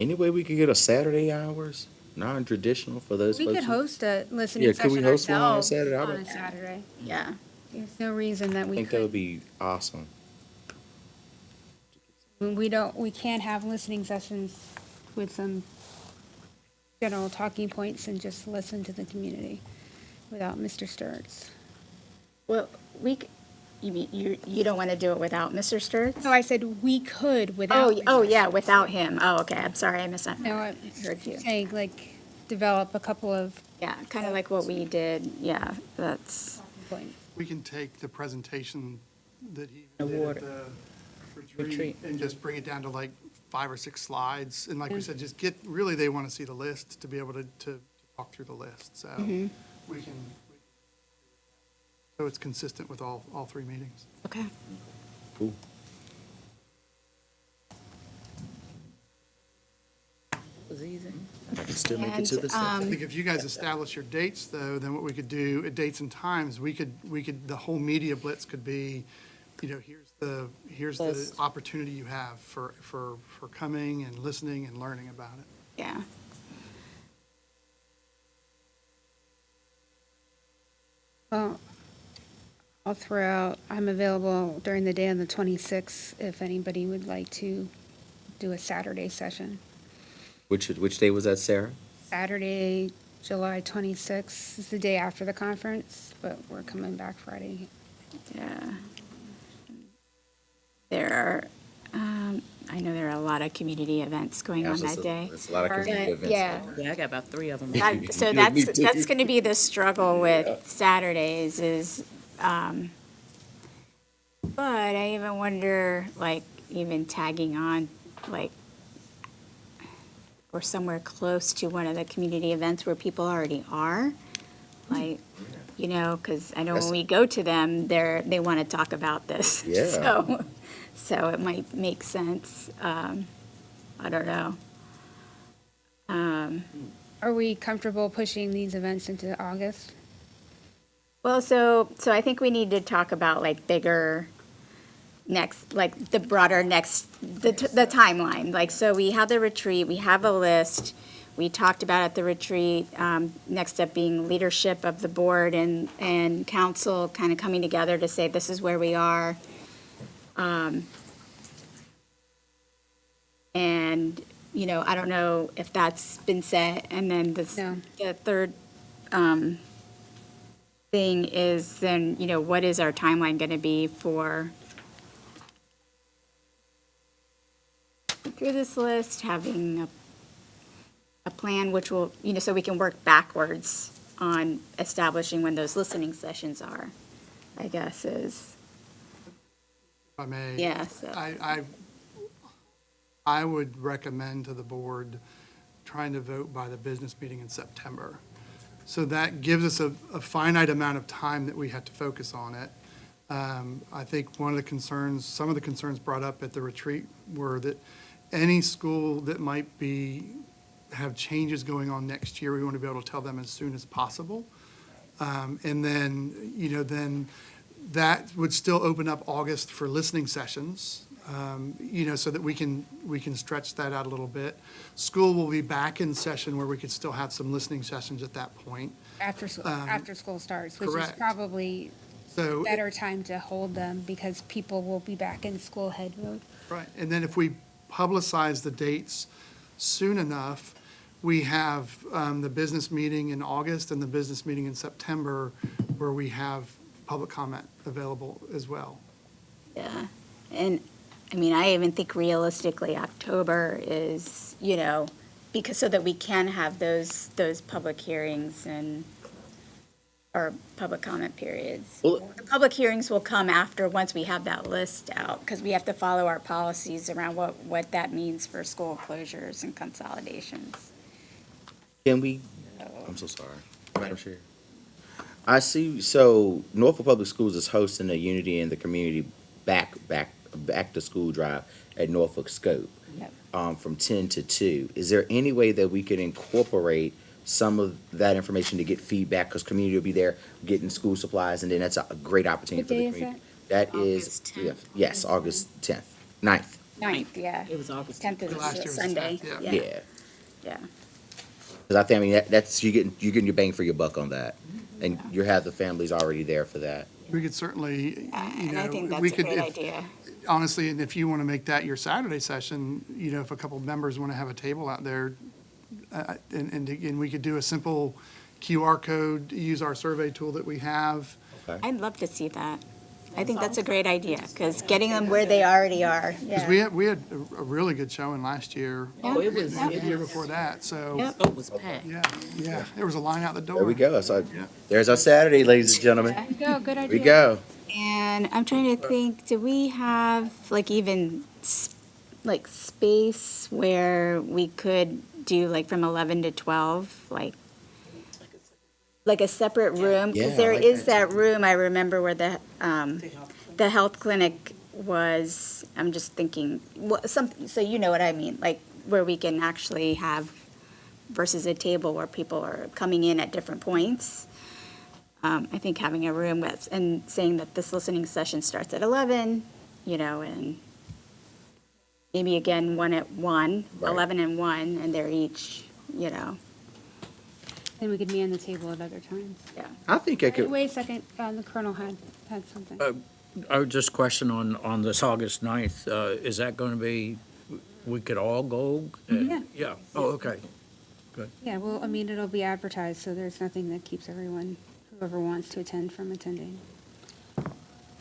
Any way we could get a Saturday hours, non-traditional for those We folks? could host a listening Yeah, could we session host one on ourselves Saturday? on a Saturday. yeah. There's no reason that I we think that would could. be awesome. We can't have listening sessions with some general talking points and just listen to the community without Mr. Sturts. Well, you mean, you don't want to do it without Mr. Sturts? No, I said we could without. Oh, yeah, without him. Oh, okay, I'm sorry, I No, misunderstood I'm you. saying like develop a couple of Yeah, kind of like what we did, yeah, that's, points. We can take the presentation that he The did water. at the retreat Retreat. and just bring it down to like 5 or 6 slides. And like we said, just get, really, they want to see the list to be able to talk through the list. So we can, so it's consistent with all 3 meetings. okay. Cool. Was easy. I can still make it to the And, second. I think if you guys establish your dates, though, then what we could do, dates and times, we could, the whole media blitz could be, you know, here's the List. opportunity you have for coming and listening and learning about it. Yeah. Well, I'll throw out, I'm available during the day on the 26th if anybody would like to do a Saturday session. Which day was that, Sarah? Saturday, July 26th is the day after the conference, but we're coming back Friday. Yeah. There are, I know there are a lot of community events going on that day. There's a lot of community But, events. yeah, Yeah, I got about 3 of them. So Me too. that's going to be the struggle with Saturdays is, but I even wonder, like, even tagging on, like, or somewhere close to one of the community events where people already are, like, you know, because I know when we go to them, they want to talk about this. Yeah. So it might make sense. I don't know. Are we comfortable pushing these events into August? Well, so I think we need to talk about like bigger next, like the broader next, the timeline. Like, so we have the retreat, we have a list. We talked about at the retreat, next step being leadership of the board and council kind of coming together to say, this is where we are. And, you know, I don't know if that's been set. And then the third thing is then, you know, what is our timeline going to be for through this list, having a plan which will, you know, so we can work backwards on establishing when those listening sessions are, I guess is, If I may. yeah, so. I would recommend to the board trying to vote by the business meeting in September. So that gives us a finite amount of time that we have to focus on it. I think some of the concerns brought up at the retreat were that any school that might have changes going on next year, we want to be able to tell them as soon as possible. And then, you know, then that would still open up August for listening sessions, you know, so that we can stretch that out a little bit. School will be back in session where we could still have some listening sessions at that point. After school starts, which is correct. probably So, better time to hold them because people will be back in school head mode. right, and then if we publicize the dates soon enough, we have the business meeting in August and the business meeting in September where we have public comment available as well. Yeah, and, I mean, I even think realistically, October is, you know, because, so that we can have those public hearings and, or public comment periods. Well- The public hearings will come after, once we have that list out, because we have to follow our policies around what that means for school closures and consolidations. Can we, I'm so sorry, Madam Chair. I see, so Norfolk Public Schools is hosting a Unity in the Community back to school drive at Norfolk Scope. Yep. From 10 to 2. Is there any way that we could incorporate some of that information to get feedback? Because community will be there getting school supplies, and then that's a great opportunity What for the day is community. That is, August yeah, 10th. yes, August 10th, 9th. 9th, yeah. It was August. 10th is Last year was Sunday. 10th, Yeah. Yeah. Because I mean, that's, you're getting your bang for your buck on that. And you have the families already there for that. We could certainly, you And I think know, that's we a could, great if, idea. honestly, and if you want to make that your Saturday session, you know, if a couple members want to have a table out there, and we could do a simple QR code, use our survey tool that we have. I'd love to see that. I think that's a great idea, because getting them where they already are, Because yeah. we had a really good showing last year. Oh, it was, And the year before that, so, Yep. it was packed. yeah, there was a line out the door. There we go. So there's our Saturday, ladies and gentlemen. Go, good Here we idea. go. And I'm trying to think, do we have like even like space where we could do like from 11 to 12, like a separate room? Yeah, Because I there like is that that room, I remember where the health clinic was. I'm just thinking, so you know what I mean, like where we can actually have versus a table where people are coming in at different points. I think having a room with, and saying that this listening session starts at 11, and maybe again, one at 1, Right. 11 and 1, and they're each, Then we could meet on the table at other times. yeah. I think I could. Wait a second, the Colonel had something. I would just question on this August 9th, is that going to be, we could all go? Yeah. Yeah, oh, okay. Yeah, well, I mean, it'll be advertised, so there's nothing that keeps everyone, whoever wants to attend, from attending.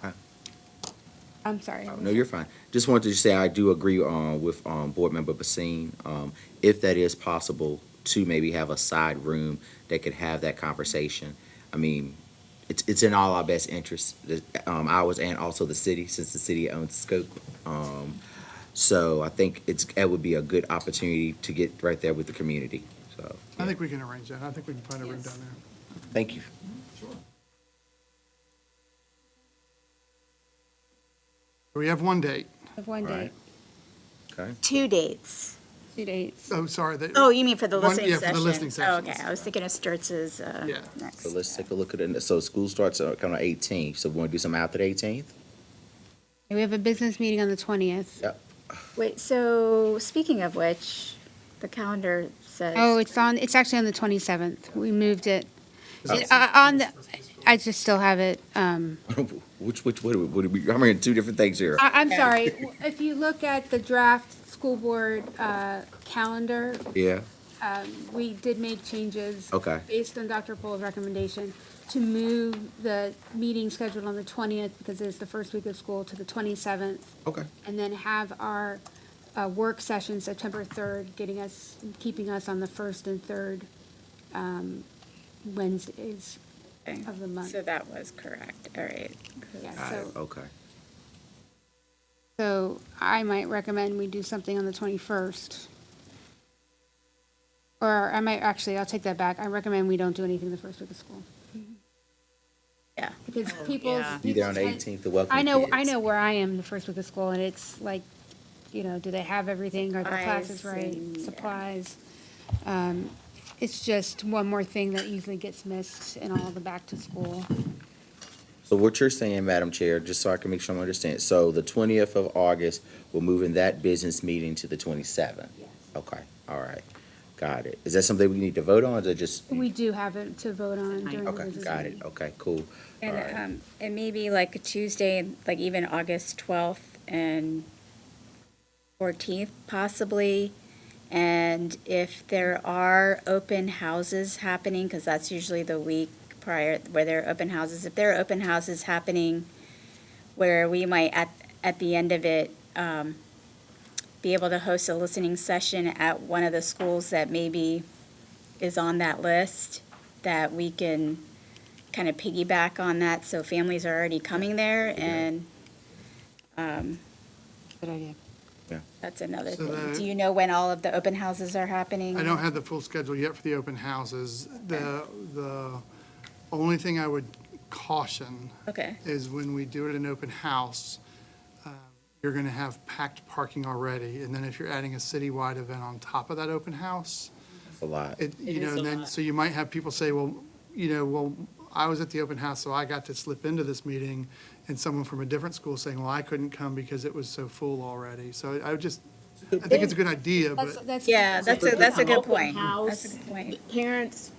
Huh. I'm sorry. No, you're fine. Just wanted to say I do agree with Board Member Basine. If that is possible, to maybe have a side room that could have that conversation. I mean, it's in all our best interests, ours and also the city, since the city owns Scope. So I think it would be a good opportunity to get right there with the community. So I think we can arrange that. I think we can find a room down there. thank you. We have one date. Of one Right. date, Okay. 2 dates. 2 dates. Oh, sorry. Oh, you mean for the One- listening yeah, session? for the listening Oh, okay, sessions. I was thinking of Sturz's Yeah. next. So let's take a look at it. So school starts coming on 18th. So we want to do something after the 18th? We have a business meeting on the 20th. Yep. Wait, so speaking of which, the calendar says. Oh, it's actually on the 27th. We moved it. I just still have it, What are we, I'm hearing two different things here. I'm sorry, if you look at the draft school board calendar, Yeah, we did make changes. Okay. Based on Dr. Pohl's recommendation, to move the meeting scheduled on the 20th, because it's the first week of school, to the 27th. okay. And then have our work session September 3rd, keeping us on the first and third Wednesdays of the month. So that was correct, all right. Yeah, Got it, so, okay. so I might recommend we do something on the 21st. Or I'll take that back. I recommend we don't do anything the first week of school. Yeah. Because people's. Be there on the people's- 18th to welcome I the know kids. where I am the first week of school, and it's like, do they have everything? Are the classes Supplies right? and- yeah. Supplies. It's just one more thing that usually gets missed in all the back to school. So what you're saying, Madam Chair, just so I can make sure I understand, so the 20th of August, we're moving that business meeting to the 27th? Yes. Okay, all right, got it. Is that something we need to vote on, or is it just? We do have it to vote on during the Okay, business got it, meeting. okay, cool. All right. And maybe like a Tuesday, like even August 12th and 14th possibly. And if there are open houses happening, because that's usually the week prior where there are open houses, if there are open houses happening where we might at the end of it, be able to host a listening session at one of the schools that maybe is on that list, that we can kind of piggyback on that, so families are already coming there, and Good idea. that's another So thing. the- Do you know when all of the open houses are happening? I don't have the full schedule yet for the open houses. The only thing I would caution Okay, is when we do it at an open house, you're going to have packed parking already. And then if you're adding a citywide event on top of that open house, That's a lot. and then, so you might have people say, well, I was at the open house, so I got to slip into this meeting, and someone from a different school saying, well, I couldn't come because it was so full already. So I think it's a good idea, but yeah, that's a good Open point. house, That's a good point. Parents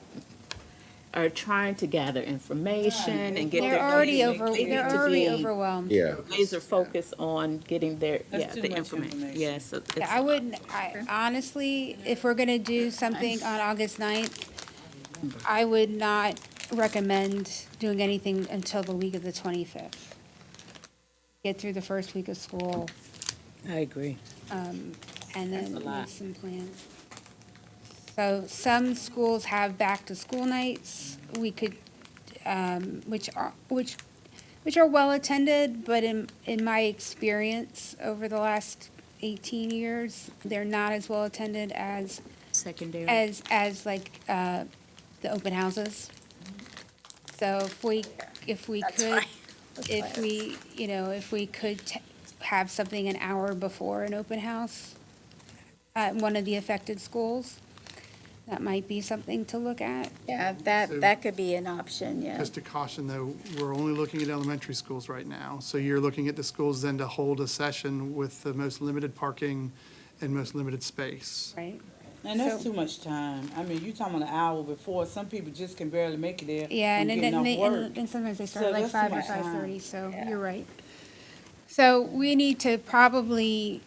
are trying to gather information and get They're their. already they need to already be overwhelmed. Yeah, Laser focus on getting their, That's too the much information. information. Yes, so Yeah, it's, honestly, if we're gonna do something on August 9th, I would not recommend doing anything until the week of the 25th. get through the first week of school, I agree. and then That's a make lot. some plans. So some schools have back-to-school nights. We could, which are well-attended, but in my experience over the last 18 years, they're not as well-attended as Secondary. like the open houses. So if we could, if we could have something an hour before an open house at one of the affected schools, that might be something to look at. Yeah, So- that could be an option, yeah. Just to caution, though, we're only looking at elementary schools right now. So you're looking at the schools then to hold a session with the most limited parking and most limited space. Right. And that's So- too much time. I mean, you talking about an hour before, some people just can barely make it there. Yeah, and get then enough work. and sometimes they start So at like that's too 5 or much time. 5:30, so Yeah. you're right. So we need to probably,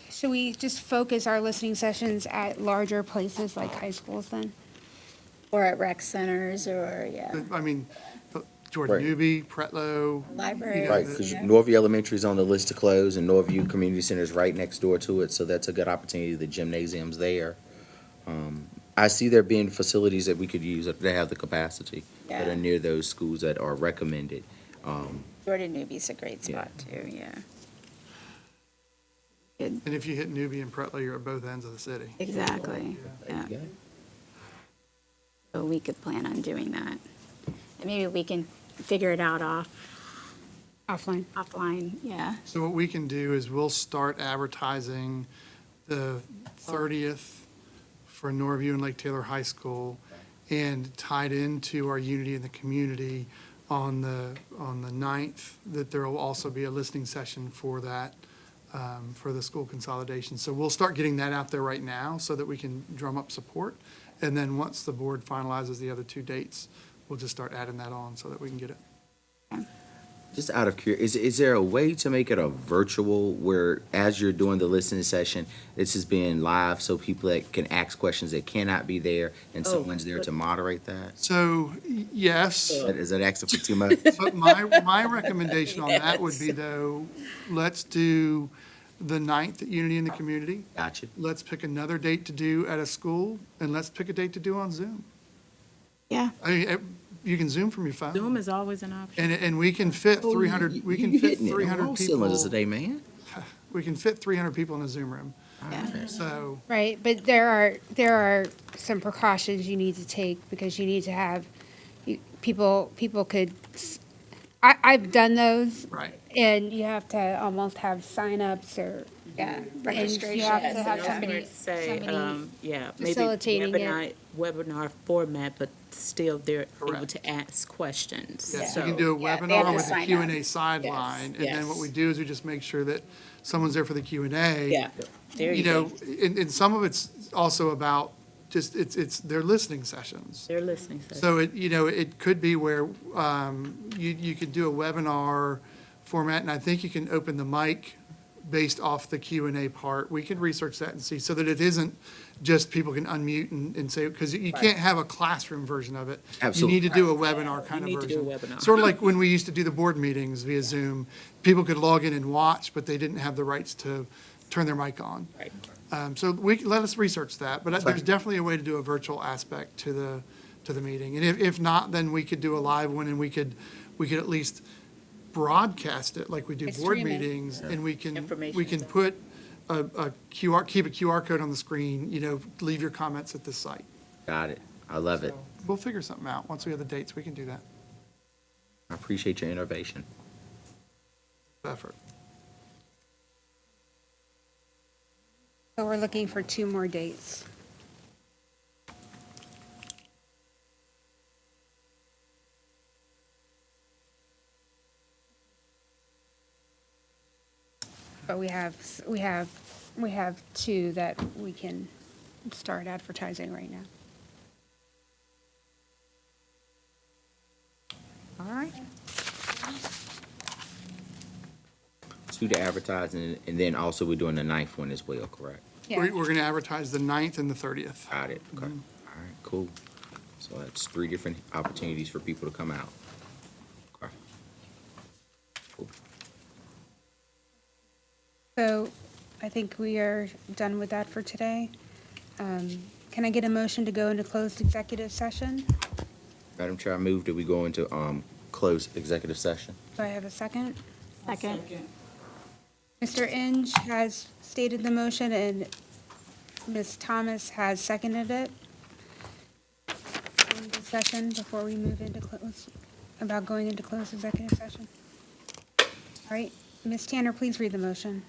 should we just focus our listening sessions at larger places like high schools then? Or at rec centers, or, yeah, I mean, Jordan Right. Newby, Pretlow. libraries. Right, because yeah. Norview Elementary is on the list to close, and Norview Community Center is right next door to it, so that's a good opportunity. The gymnasium's there. I see there being facilities that we could use that have the capacity that Yeah. are near those schools that are recommended. Jordan Newby's a great spot too, yeah. And if you hit Newby and Pretlow, you're at both ends of the city. Exactly, yeah. So we could plan on doing that. And maybe we can figure it out Offline. offline, yeah. So what we can do is we'll start advertising the 30th for Norview and Lake Taylor High School, and tied into our Unity in the Community on the 9th, that there will also be a listening session for that, for the school consolidation. So we'll start getting that out there right now so that we can drum up support. And then once the board finalizes the other two dates, we'll just start adding that on so that we can get it. Just out of curiosity, is there a way to make it a virtual where as you're doing the listening session, this is being live so people that can ask questions that cannot be there and someone's there to moderate that? So, yes. Is that asking for too much? But my recommendation on that would be, though, let's do the 9th at Unity in the Community. Gotcha. Let's pick another date to do at a school, and let's pick a date to do on Zoom. Yeah. I mean, you can Zoom from your phone. Zoom is always an option. And we can fit 300, we can You fit hitting it on 300 all people. cylinders today, man. We can fit 300 people in a Zoom room. Yeah. So, Right, but there are some precautions you need to take because you need to have, people could, I've done those. right. And you have to almost have signups or, Yeah, and registration. you have to Yes, have yeah. somebody, Say, yeah, maybe facilitating it. webinar format, but still they're able Correct. to ask questions. Yes, So- you can do a Yeah, they have webinar to with a sign Q&A up. sideline. And then what yes. we do is we just make sure that someone's there for the Q&A. Yeah, there you know, go. and some of it's also about just, it's their listening sessions. They're listening. So So it could be where you could do a webinar format, and I think you can open the mic based off the Q&A part. We can research that and see, so that it isn't just people can unmute and say, because you can't have a classroom version of it. Absolutely. You need to do a webinar kind of need to do version. a webinar. Sort of like when we used to do the board meetings via Zoom. People could log in and watch, but they didn't have the rights to turn their mic on. Right. So let us research that, but there's definitely a way to do a virtual aspect to the meeting. And if not, then we could do a live one, and we could at least broadcast it like we do board Stream it. meetings, and we can Information. put keep a QR code on the screen, leave your comments at this site. Got it. I love it. We'll figure something out. Once we have the dates, we can do that. I appreciate your innovation. Effort. So we're looking for 2 more dates. But we have 2 that we can start advertising right now. All right. 2 to advertise, and then also we're doing the 9th one as well, correct? Yeah. We're going to advertise the 9th and the 30th. Got it. Okay. All right, cool. So that's 3 different opportunities for people to come out. Okay. Cool. So I think we are done with that for today. Can I get a motion to go into closed executive session? Madam Chair, I move that we go into closed executive session. Do I have a second? Second. Mr. Inge has stated the motion and Ms. Thomas has seconded it. Any discussion before we move into about going into closed executive session? All right, Ms. Tanner, please read the motion.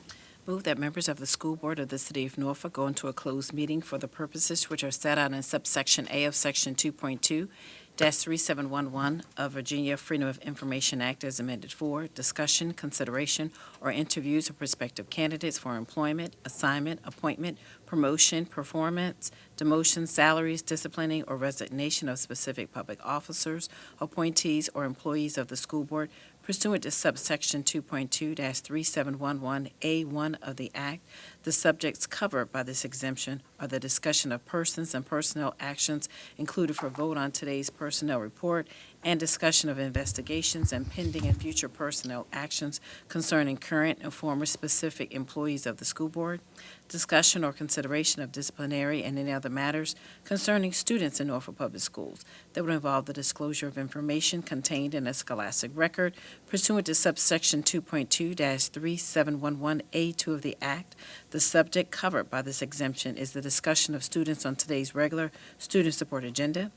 Move that members of the school board of the city of Norfolk go into a closed meeting for the purposes which are set out in subsection A of section 2.2-3711 of Virginia Freedom of Information Act as amended for discussion, consideration, or interviews of prospective candidates for employment, assignment, appointment, promotion, performance, demotion, salaries, disciplining, or resignation of specific public officers, appointees, or employees of the school board pursuant to subsection 2.2-3711A1 of the Act. The subjects covered by this exemption are the discussion of persons and personnel actions included for vote on today's personnel report and discussion of investigations and pending and future personnel actions concerning current and former specific employees of the school board, discussion or consideration of disciplinary and any other matters concerning students in Norfolk Public Schools that would involve the disclosure of information contained in a scholastic record pursuant to subsection 2.2-3711A2 of the Act. The subject covered by this exemption is the discussion of students on today's regular student support agenda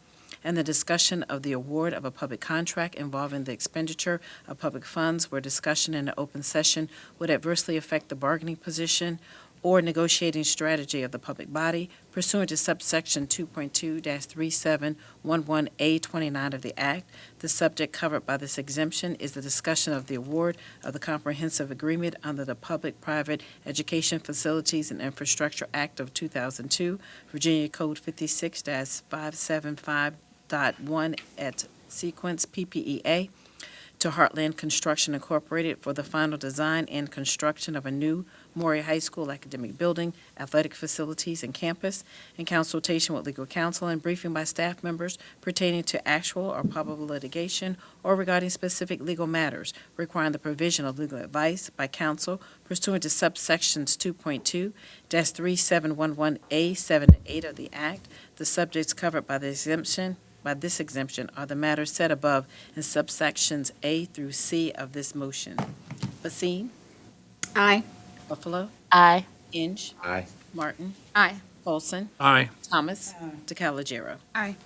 and the discussion of the award of a public contract involving the expenditure of public funds where discussion in an open session would adversely affect the bargaining position or negotiating strategy of the public body pursuant to subsection 2.2-3711A29 of the Act. The subject covered by this exemption is the discussion of the award of the comprehensive agreement under the Public-Private Education Facilities and Infrastructure Act of 2002, Virginia Code 56-575.1 at sequence PPEA, to Heartland Construction Incorporated for the final design and construction of a new Maury High School academic building, athletic facilities, and campus, in consultation with legal counsel and briefing by staff members pertaining to actual or probable litigation or regarding specific legal matters requiring the provision of legal advice by counsel pursuant to subsections 2.2-3711A7 and 8 of the Act. The subjects covered by this exemption are the matters set above in subsections A through C of this motion. Basine? Aye. Buffalo? Aye. Inge? Aye. Martin? Aye. Paulson? Aye. Thomas? DeCalagero. Aye.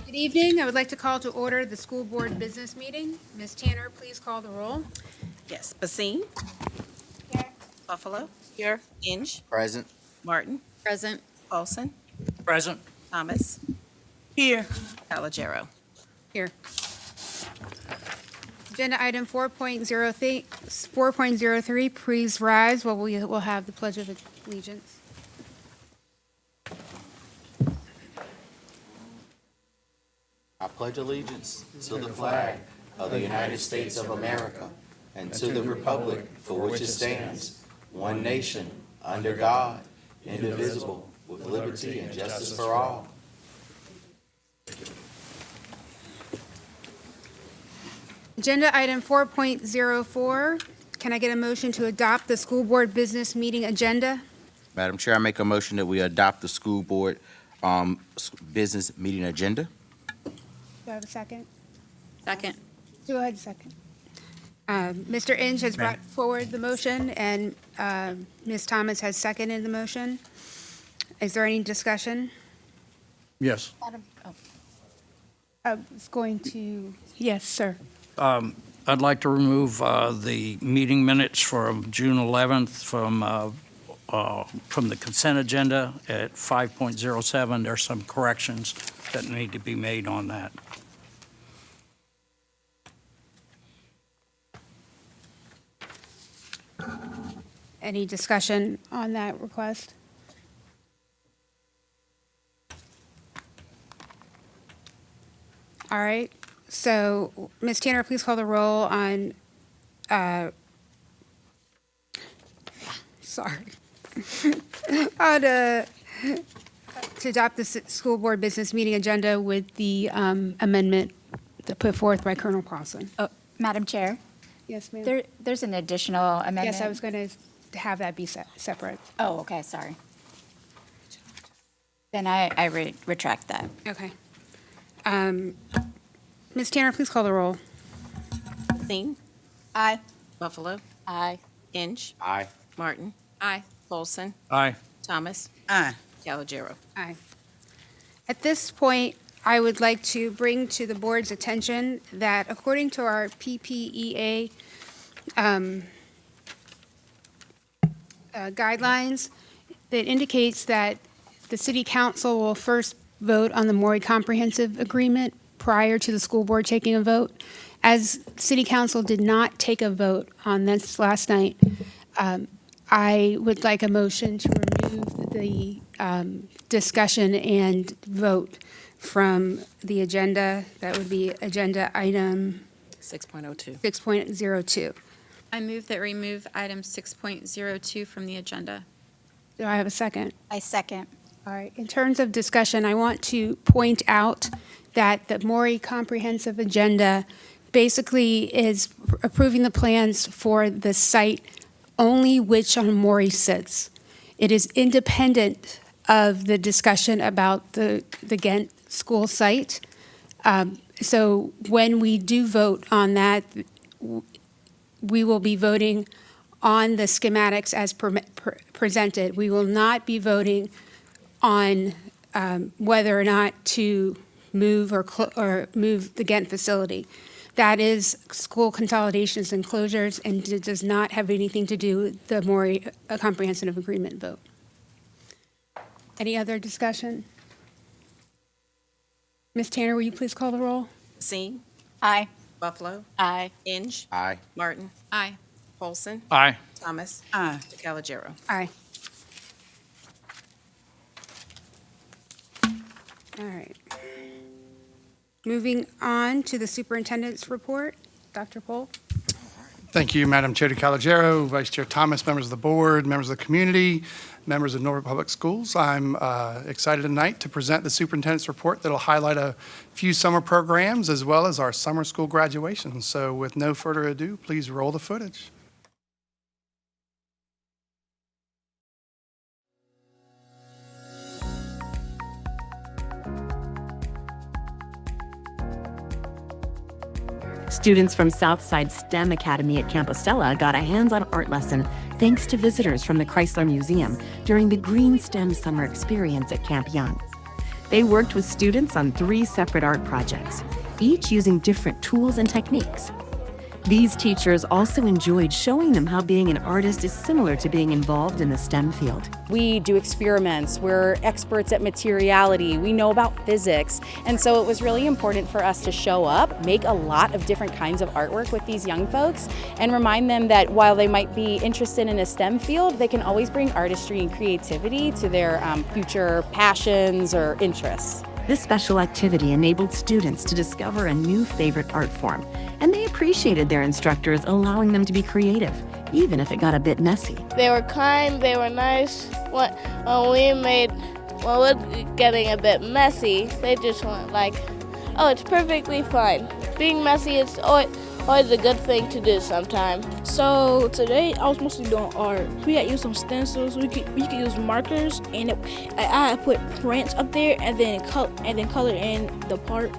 Good evening. I would like to call to order the school board business meeting. Ms. Tanner, please call the roll. Yes. Basine? Here. Buffalo? Here. Inge? Present. Martin? Present. Paulson? Present. Thomas? Here. DeCalagero. Here. Agenda item 4.03, please rise while we will have the Pledge of Allegiance. I pledge allegiance to the flag of the United States of America and to the republic for which it stands, one nation, under God, indivisible, with liberty and justice for all. Agenda item 4.04, can I get a motion to adopt the school board business meeting agenda? Madam Chair, I make a motion that we adopt the school board business meeting agenda. Do I have a second? Second. Go ahead, second. Mr. Inge has brought forward the motion, and Ms. Thomas has seconded the motion. Is there any discussion? Yes. I was going to, yes, sir. I'd like to remove the meeting minutes from June 11th from the consent agenda at 5.07. There's some corrections that need to be made on that. Any discussion on that request? All right, so Ms. Tanner, please call the roll on sorry. To adopt the school board business meeting agenda with the amendment that put forth by Colonel Paulson. Oh, Madam Chair, Yes, ma'am. there's an additional amendment. Yes, I was going to have that be separate. Oh, okay, sorry. Then I retract that. Okay. Ms. Tanner, please call the roll. Singh, Aye. Buffalo, Aye. Inge, Aye. Martin, Aye. Folson, Aye. Thomas, Aye. Calagero. Aye. At this point, I would like to bring to the board's attention that according to our PPEA guidelines, it indicates that the city council will first vote on the Maury Comprehensive Agreement prior to the school board taking a vote. As city council did not take a vote on this last night, I would like a motion to remove the discussion and vote from the agenda. That would be agenda item 6.02. 6.02. I move that we remove item 6.02 from the agenda. Do I have a second? I second. All right, in terms of discussion, I want to point out that the Maury Comprehensive Agenda basically is approving the plans for the site only which on Maury sits. It is independent of the discussion about the Ghent school site. So when we do vote on that, we will be voting on the schematics as presented. We will not be voting on whether or not to move or move the Ghent facility. That is school consolidations and closures, and it does not have anything to do with the Maury Comprehensive Agreement vote. Any other discussion? Ms. Tanner, will you please call the roll? Singh, Aye. Buffalo, Aye. Inge, Aye. Martin, Aye. Folson, Aye. Thomas, Aye. Calagero. Aye. All right. Moving on to the superintendent's report. Dr. Polk? Thank you, Madam Chair DeCalagero, Vice Chair Thomas, members of the board, members of the community, members of Norfolk Public Schools. I'm excited tonight to present the superintendent's report that'll highlight a few summer programs as well as our summer school graduations. So with no further ado, please roll the footage. Students from Southside STEM Academy at Compostela got a hands-on art lesson thanks to visitors from the Chrysler Museum during the Green STEM Summer Experience at Camp Young. They worked with students on 3 separate art projects, each using different tools and techniques. These teachers also enjoyed showing them how being an artist is similar to being involved in the STEM field. We do experiments, we're experts at materiality, we know about physics, and so it was really important for us to show up, make a lot of different kinds of artwork with these young folks, and remind them that while they might be interested in a STEM field, they can always bring artistry and creativity to their future passions or interests. This special activity enabled students to discover a new favorite art form, and they appreciated their instructors allowing them to be creative, even if it got a bit messy. They were kind, they were nice. When we're getting a bit messy, they just went like, oh, it's perfectly fine. Being messy is always a good thing to do sometime. So today I was mostly doing art. We had used some stencils. We could use markers, and I put prints up there, and then color in the part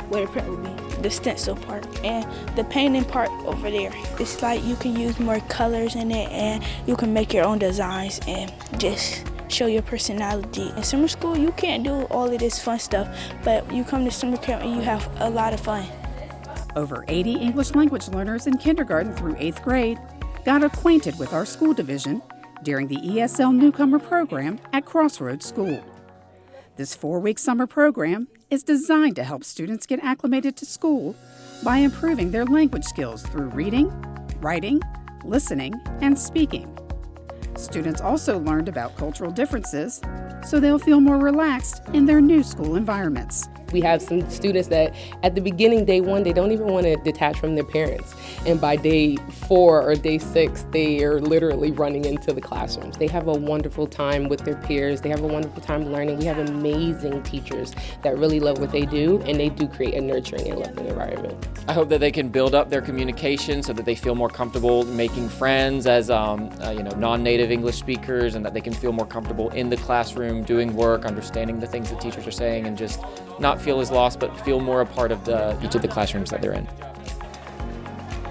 where the print would be, the stencil part, and the painting part over there. It's like you can use more colors in it, and you can make your own designs and just show your personality. In summer school, you can't do all of this fun stuff, but you come to summer camp and you have a lot of fun. Over 80 English language learners in kindergarten through 8th grade got acquainted with our school division during the ESL Newcomer program at Crossroads School. This 4-week summer program is designed to help students get acclimated to school by improving their language skills through reading, writing, listening, and speaking. Students also learned about cultural differences, so they'll feel more relaxed in their new school environments. We have some students that at the beginning, day one, they don't even want to detach from their parents. And by day 4 or day 6, they are literally running into the classrooms. They have a wonderful time with their peers. They have a wonderful time learning. We have amazing teachers that really love what they do, and they do create a nurturing and loving environment. I hope that they can build up their communication so that they feel more comfortable making friends as non-native English speakers, and that they can feel more comfortable in the classroom doing work, understanding the things that teachers are saying, and just not feel as lost, but feel more a part of each of the classrooms that they're in.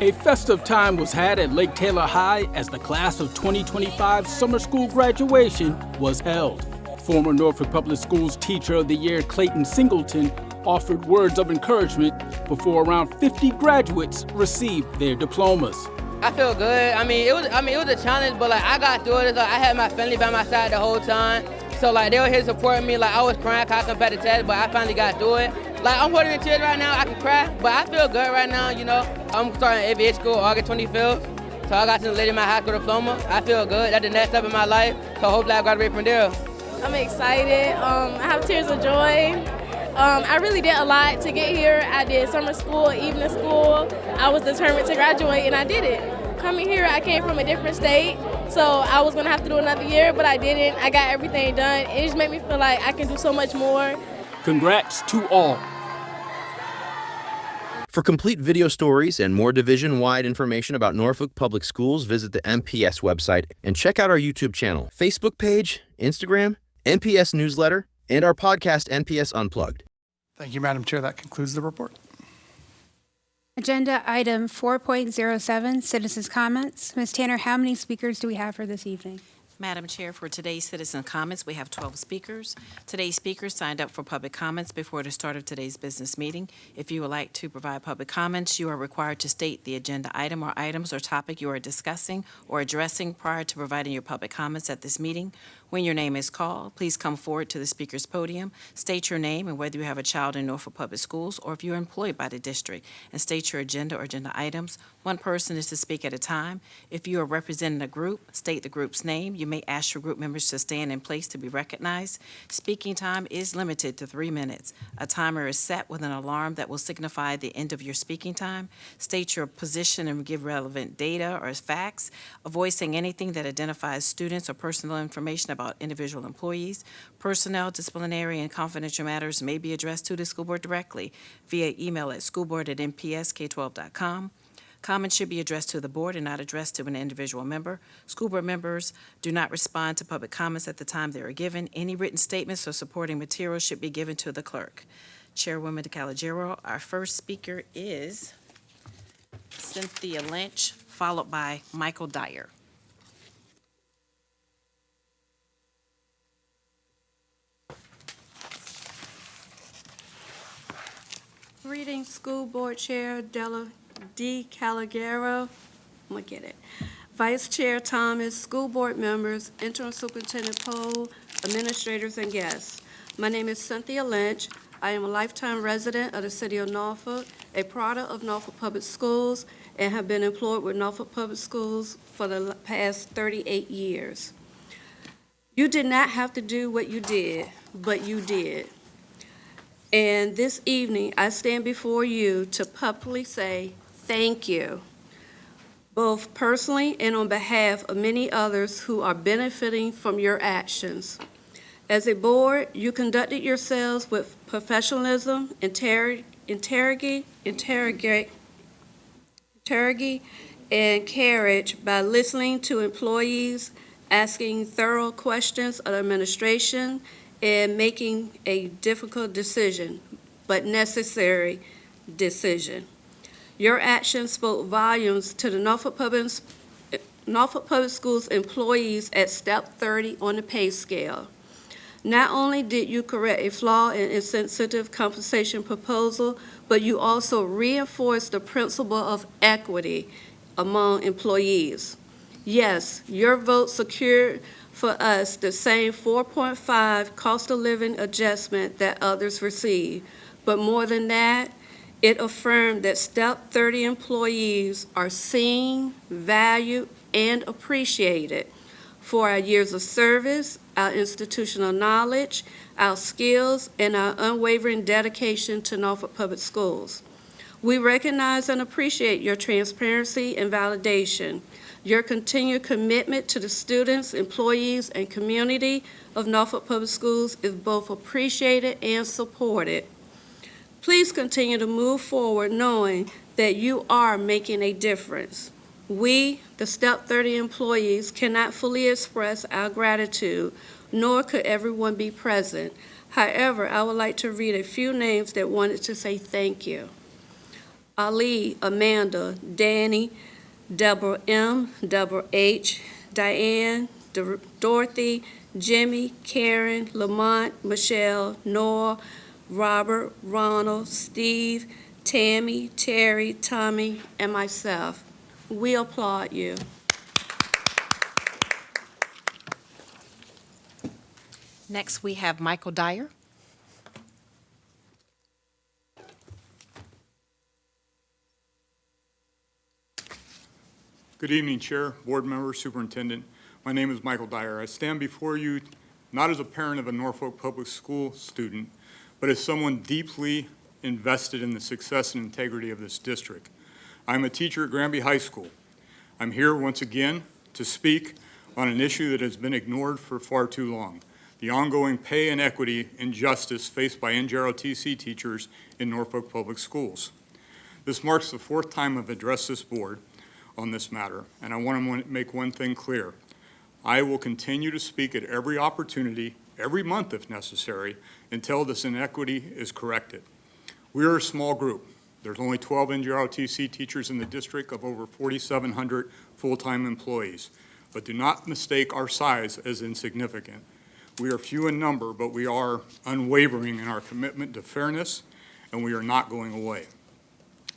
A festive time was had at Lake Taylor High as the class of 2025 summer school graduation was held. Former Norfolk Public Schools Teacher of the Year Clayton Singleton offered words of encouragement before around 50 graduates received their diplomas. I feel good. It was a challenge, but I got through it. I had my family by my side the whole time. So they were here supporting me. I was crying because I couldn't pay the test, but I finally got through it. I'm holding in tears right now. I can cry, but I feel good right now. I'm starting aviation school August 25th. So I got to the my high school diploma. I feel good. That's the next step in my life. So hopefully I graduate from there. I'm excited. I have tears of joy. I really did a lot to get here. I did summer school, evening school. I was determined to graduate, and I did it. Coming here, I came from a different state, so I was going to have to do another year, but I didn't. I got everything done. It just made me feel like I can do so much more. Congrats to all. For complete video stories and more division-wide information about Norfolk Public Schools, visit the NPS website and check out our YouTube channel, Facebook page, Instagram, NPS newsletter, and our podcast, NPS Unplugged. Thank you, Madam Chair. That concludes the report. Agenda item 4.07, citizens' comments. Ms. Tanner, how many speakers do we have for this evening? Madam Chair, for today's citizen comments, we have 12 speakers. Today's speakers signed up for public comments before the start of today's business meeting. If you would like to provide public comments, you are required to state the agenda item or items or topic you are discussing or addressing prior to providing your public comments at this meeting. When your name is called, please come forward to the speaker's podium, state your name and whether you have a child in Norfolk Public Schools or if you're employed by the district, and state your agenda or agenda items. One person is to speak at a time. If you are representing a group, state the group's name. You may ask your group members to stand in place to be recognized. Speaking time is limited to 3 minutes. A timer is set with an alarm that will signify the end of your speaking time. State your position and give relevant data or facts. Avoid saying anything that identifies students or personal information about individual employees. Personnel, disciplinary, and confidential matters may be addressed to the school board directly via email at schoolboard@npsk12.com. Comments should be addressed to the board and not addressed to an individual member. School board members do not respond to public comments at the time they are given. Any written statements or supporting materials should be given to the clerk. Chairwoman DeCalagero, our first speaker is Cynthia Lynch, followed by Michael Dyer. Reading School Board Chair D. Calagero, I'm gonna get it. Vice Chair Thomas, school board members, Interim Superintendent Poe, administrators, and guests. My name is Cynthia Lynch. I am a lifetime resident of the city of Norfolk, a product of Norfolk Public Schools, and have been employed with Norfolk Public Schools for the past 38 years. You did not have to do what you did, but you did. And this evening, I stand before you to publicly say thank you, both personally and on behalf of many others who are benefiting from your actions. As a board, you conducted yourselves with professionalism, integrity, and courage by listening to employees, asking thorough questions of the administration, and making a difficult decision, but necessary decision. Your actions spoke volumes to the Norfolk Public Schools employees at step 30 on the pay scale. Not only did you correct a flaw in insensitive compensation proposal, but you also reinforced the principle of equity among employees. Yes, your vote secured for us the same 4.5 cost of living adjustment that others receive. But more than that, it affirmed that Step 30 employees are seen, valued, and appreciated for our years of service, our institutional knowledge, our skills, and our unwavering dedication to Norfolk Public Schools. We recognize and appreciate your transparency and validation. Your continued commitment to the students, employees, and community of Norfolk Public Schools is both appreciated and supported. Please continue to move forward knowing that you are making a difference. We, the Step 30 employees, cannot fully express our gratitude, nor could everyone be present. However, I would like to read a few names that wanted to say thank you. Ali, Amanda, Danny, Deborah M., Deborah H., Diane, Dorothy, Jimmy, Karen, Lamont, Michelle, Noah, Robert, Ronald, Steve, Tammy, Terry, Tommy, and myself. We applaud you. Next, we have Michael Dyer. Good evening, Chair, Board Member, Superintendent. My name is Michael Dyer. I stand before you not as a parent of a Norfolk Public School student, but as someone deeply invested in the success and integrity of this district. I'm a teacher at Granby High School. I'm here once again to speak on an issue that has been ignored for far too long, the ongoing pay and equity injustice faced by NJROTC teachers in Norfolk Public Schools. This marks the fourth time I've addressed this board on this matter, and I want to make one thing clear. I will continue to speak at every opportunity, every month if necessary, until this inequity is corrected. We are a small group. There's only 12 NJROTC teachers in the district of over 4,700 full-time employees, but do not mistake our size as insignificant. We are few in number, but we are unwavering in our commitment to fairness, and we are not going away.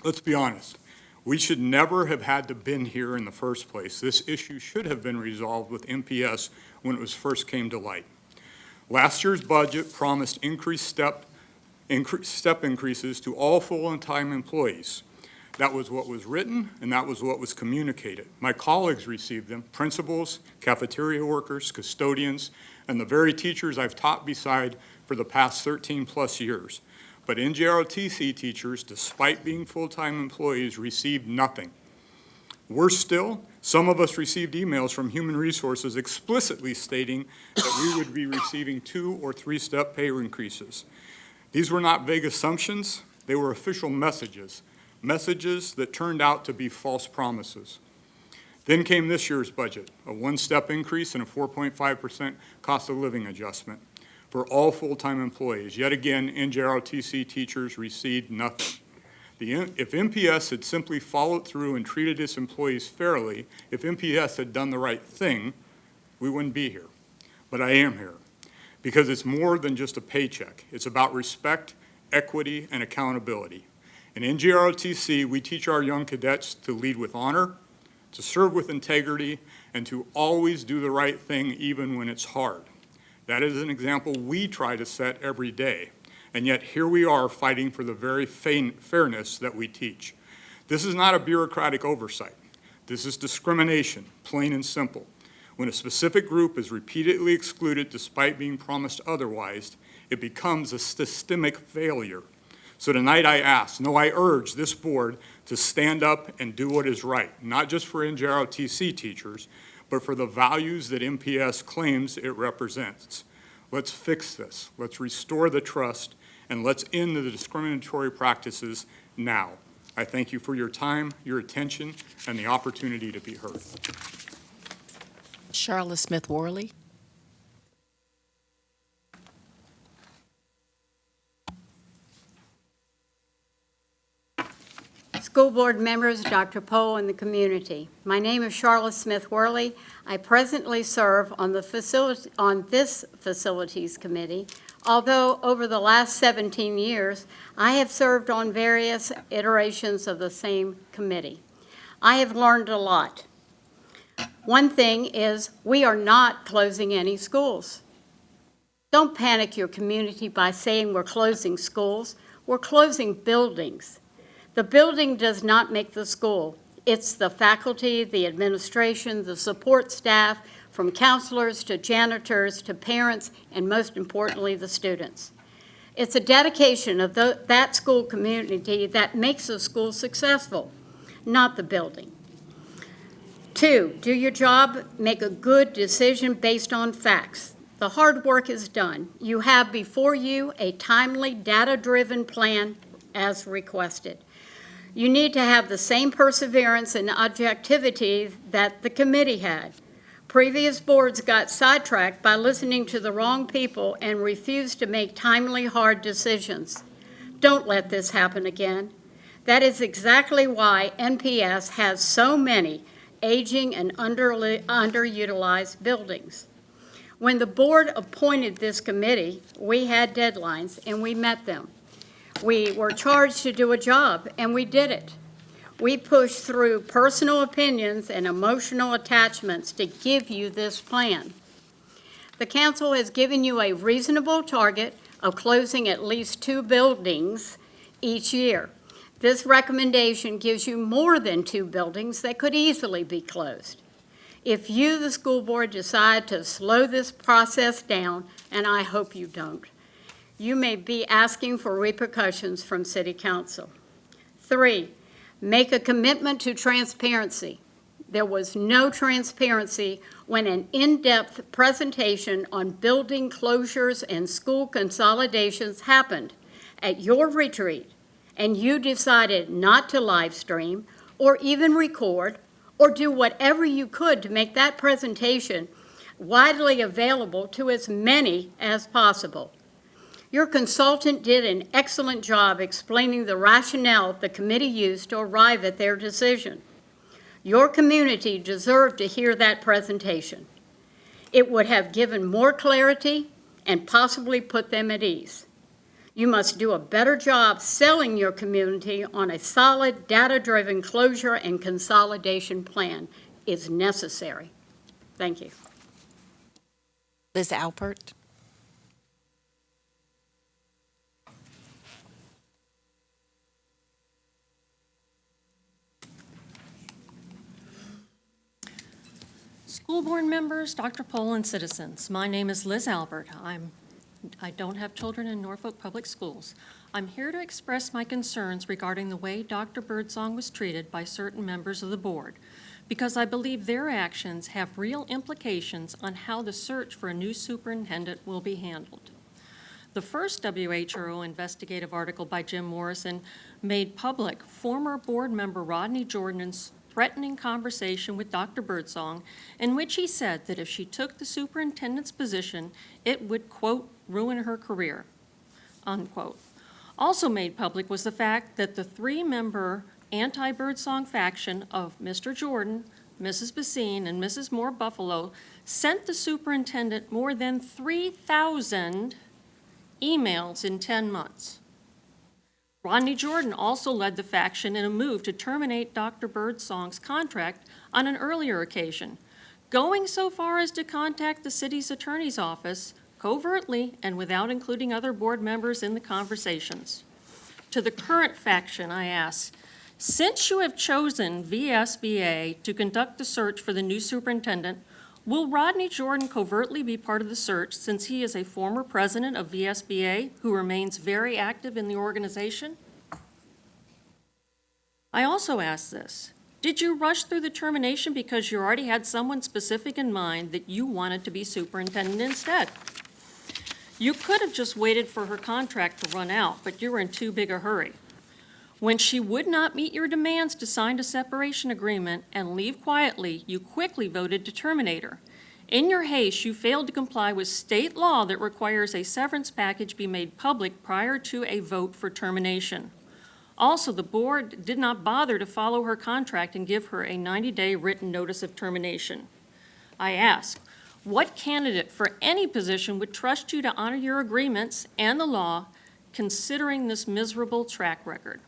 Let's be honest. We should never have had to been here in the first place. This issue should have been resolved with MPS when it was first came to light. Last year's budget promised step increases to all full-time employees. That was what was written, and that was what was communicated. My colleagues received them, principals, cafeteria workers, custodians, and the very teachers I've taught beside for the past 13-plus years. But NJROTC teachers, despite being full-time employees, received nothing. Worse still, some of us received emails from Human Resources explicitly stating that we would be receiving 2- or 3-step pay increases. These were not vague assumptions, they were official messages that turned out to be false promises. Then came this year's budget, a 1-step increase and a 4.5% cost of living adjustment for all full-time employees. Yet again, NJROTC teachers received nothing. If MPS had simply followed through and treated its employees fairly, if MPS had done the right thing, we wouldn't be here. But I am here because it's more than just a paycheck. It's about respect, equity, and accountability. In NJROTC, we teach our young cadets to lead with honor, to serve with integrity, and to always do the right thing even when it's hard. That is an example we try to set every day, and yet here we are fighting for the very fairness that we teach. This is not a bureaucratic oversight. This is discrimination, plain and simple. When a specific group is repeatedly excluded despite being promised otherwise, it becomes a systemic failure. So tonight I urge this board to stand up and do what is right, not just for NJROTC teachers, but for the values that MPS claims it represents. Let's fix this. Let's restore the trust, and let's end the discriminatory practices now. I thank you for your time, your attention, and the opportunity to be heard. Charlotte Smith Worley. School board members, Dr. Pohl, and the community. My name is Charlotte Smith Worley. I presently serve on this facilities committee, although over the last 17 years, I have served on various iterations of the same committee. I have learned a lot. One thing is we are not closing any schools. Don't panic your community by saying we're closing schools. We're closing buildings. The building does not make the school. It's the faculty, the administration, the support staff from counselors to janitors to parents, and most importantly, the students. It's a dedication of that school community that makes a school successful, not the building. 2, do your job, make a good decision based on facts. The hard work is done. You have before you a timely, data-driven plan as requested. You need to have the same perseverance and objectivity that the committee had. Previous boards got sidetracked by listening to the wrong people and refused to make timely, hard decisions. Don't let this happen again. That is exactly why NPS has so many aging and underutilized buildings. When the board appointed this committee, we had deadlines and we met them. We were charged to do a job and we did it. We pushed through personal opinions and emotional attachments to give you this plan. The council has given you a reasonable target of closing at least 2 buildings each year. This recommendation gives you more than 2 buildings that could easily be closed. If you, the school board, decide to slow this process down, and I hope you don't, you may be asking for repercussions from City Council. 3, make a commitment to transparency. There was no transparency when an in-depth presentation on building closures and school consolidations happened at your retreat, and you decided not to live stream or even record or do whatever you could to make that presentation widely available to as many as possible. Your consultant did an excellent job explaining the rationale the committee used to arrive at their decision. Your community deserved to hear that presentation. It would have given more clarity and possibly put them at ease. You must do a better job selling your community on a solid, data-driven closure and consolidation plan is necessary. Thank you. Liz Alpert. School board members, Dr. Pohl, and citizens, my name is Liz Albert. I don't have children in Norfolk Public Schools. I'm here to express my concerns regarding the way Dr. Birdsong was treated by certain members of the board, because I believe their actions have real implications on how the search for a new superintendent will be handled. The first WHRO investigative article by Jim Morrison made public former board member Rodney Jordan's threatening conversation with Dr. Birdsong, in which he said that if she took the superintendent's position, it would, quote, ruin her career, unquote. Also made public was the fact that the 3-member anti-Birdsong faction of Mr. Jordan, Mrs. Basine, and Mrs. Moore Buffalo sent the superintendent more than 3,000 emails in 10 months. Rodney Jordan also led the faction in a move to terminate Dr. Birdsong's contract on an earlier occasion, going so far as to contact the city's attorney's office covertly and without including other board members in the conversations. To the current faction, I ask, since you have chosen VSBA to conduct the search for the new superintendent, will Rodney Jordan covertly be part of the search since he is a former president of VSBA who remains very active in the organization? I also ask this. Did you rush through the termination because you already had someone specific in mind that you wanted to be superintendent instead? You could have just waited for her contract to run out, but you were in too big a hurry. When she would not meet your demands to sign a separation agreement and leave quietly, you quickly voted to terminate her. In your haste, you failed to comply with state law that requires a severance package be made public prior to a vote for termination. Also, the board did not bother to follow her contract and give her a 90-day written notice of termination. I ask, what candidate for any position would trust you to honor your agreements and the law, considering this miserable track record?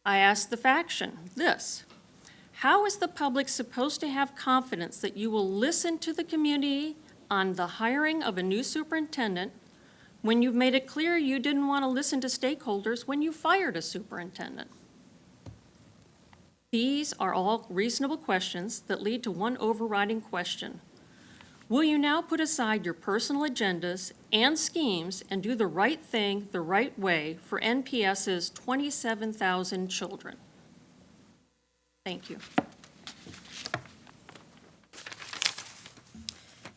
I ask the faction this. How is the public supposed to have confidence that you will listen to the community on the hiring of a new superintendent when you've made it clear you didn't want to listen to stakeholders when you fired a superintendent? These are all reasonable questions that lead to one overriding question. Will you now put aside your personal agendas and schemes and do the right thing the right way for NPS's 27,000 children? Thank you.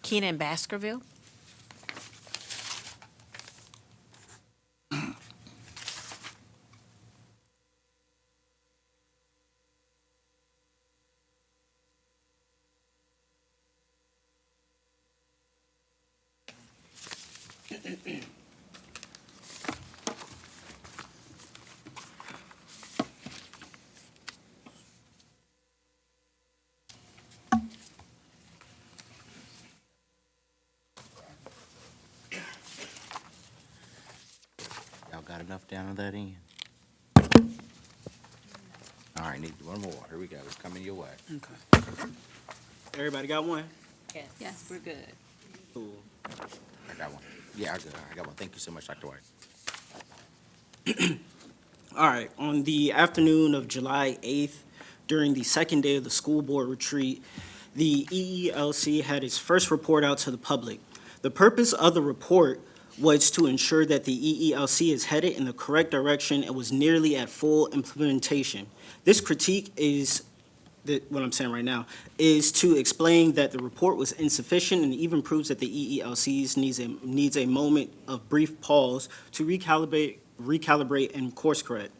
Keenan Baskerville. Y'all got enough down on that end? All right, need one more. Here we go. It's coming your way. Okay. Everybody got one? Yes. Yes. We're good. Cool. I got one. Yeah, I got one. Thank you so much, Dr. White. All right, on the afternoon of July 8th, during the second day of the school board retreat, the EELC had its first report out to the public. The purpose of the report was to ensure that the EELC is headed in the correct direction and was nearly at full implementation. This critique is, what I'm saying right now, is to explain that the report was insufficient and even proves that the EELC needs a moment of brief pause to recalibrate and course correct.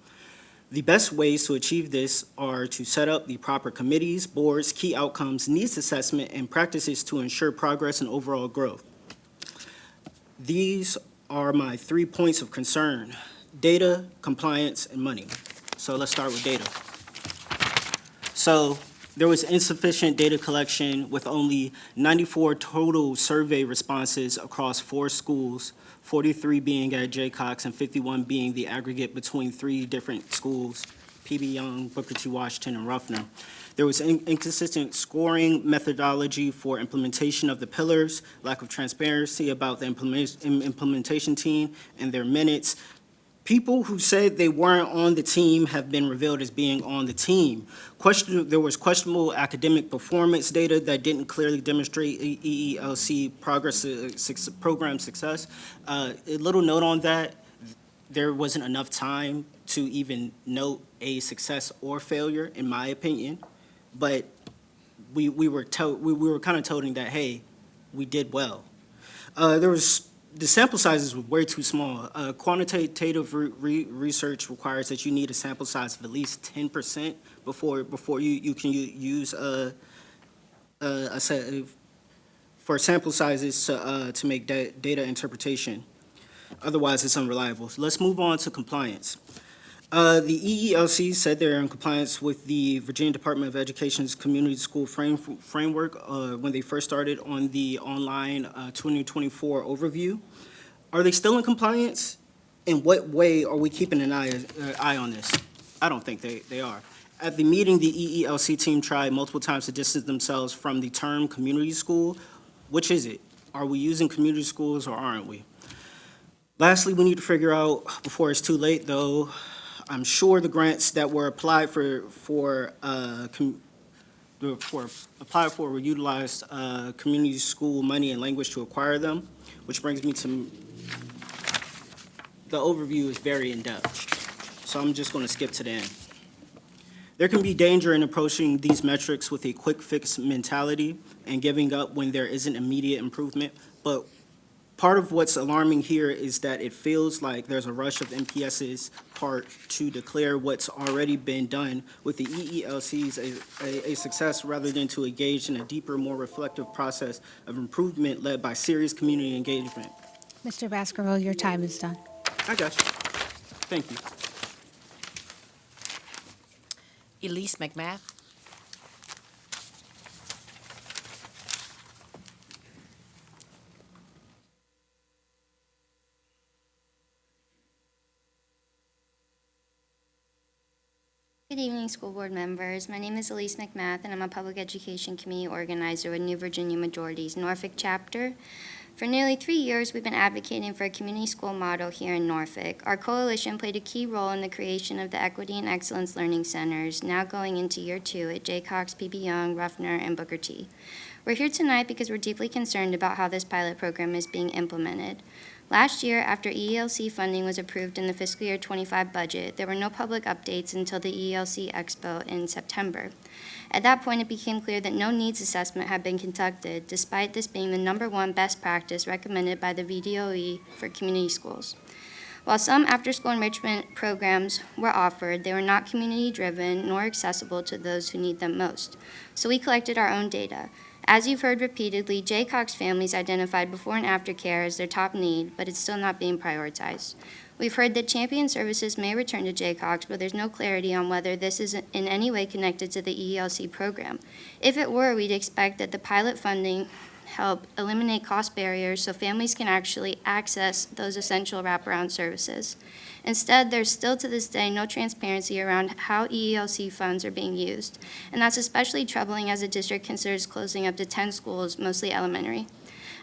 The best ways to achieve this are to set up the proper committees, boards, key outcomes, needs assessment, and practices to ensure progress and overall growth. These are my 3 points of concern: data, compliance, and money. So let's start with data. So there was insufficient data collection with only 94 total survey responses across 4 schools, 43 being at Jay Cox and 51 being the aggregate between 3 different schools, PB Young, Booker T. Washington, and Ruffner. There was inconsistent scoring methodology for implementation of the pillars, lack of transparency about the implementation team and their minutes. People who said they weren't on the team have been revealed as being on the team. There was questionable academic performance data that didn't clearly demonstrate EELC program success. A little note on that, there wasn't enough time to even note a success or failure, in my opinion. But we were kind of told that, hey, we did well. The sample sizes were way too small. Quantitative research requires that you need a sample size of at least 10% before you can use a set for sample sizes to make data interpretation. Otherwise, it's unreliable. So let's move on to compliance. The EELC said they're in compliance with the Virginia Department of Education's Community School Framework when they first started on the online 2024 overview. Are they still in compliance? In what way are we keeping an eye on this? I don't think they are. At the meeting, the EELC team tried multiple times to distance themselves from the term community school. Which is it? Are we using community schools or aren't we? Lastly, we need to figure out, before it's too late though, I'm sure the grants that were applied for were utilized community school money and language to acquire them, which brings me to the overview is very in-depth. So I'm just going to skip to the end. There can be danger in approaching these metrics with a quick fix mentality and giving up when there isn't immediate improvement, but part of what's alarming here is that it feels like there's a rush of NPS's part to declare what's already been done with the EELC's a success rather than to engage in a deeper, more reflective process of improvement led by serious community engagement. Mr. Baskerville, your time is done. I got you. Thank you. Elise McMath. Good evening, school board members. My name is Elise McMath, and I'm a public education committee organizer with New Virginia Majority's Norfolk chapter. For nearly 3 years, we've been advocating for a community school model here in Norfolk. Our coalition played a key role in the creation of the Equity and Excellence Learning Centers, now going into year 2 at Jay Cox, P.B. Young, Ruffner, and Booker T. We're here tonight because we're deeply concerned about how this pilot program is being implemented. Last year, after EELC funding was approved in the fiscal year 25 budget, there were no public updates until the EELC Expo in September. At that point, it became clear that no needs assessment had been conducted, despite this being the #1 best practice recommended by the VDOE for community schools. While some after-school enrichment programs were offered, they were not community-driven nor accessible to those who need them most. So we collected our own data. As you've heard repeatedly, Jay Cox families identified before and after care as their top need, but it's still not being prioritized. We've heard that Champion Services may return to Jay Cox, but there's no clarity on whether this is in any way connected to the EELC program. If it were, we'd expect that the pilot funding help eliminate cost barriers so families can actually access those essential wraparound services. Instead, there's still to this day no transparency around how EELC funds are being used, and that's especially troubling as the district considers closing up to 10 schools, mostly elementary.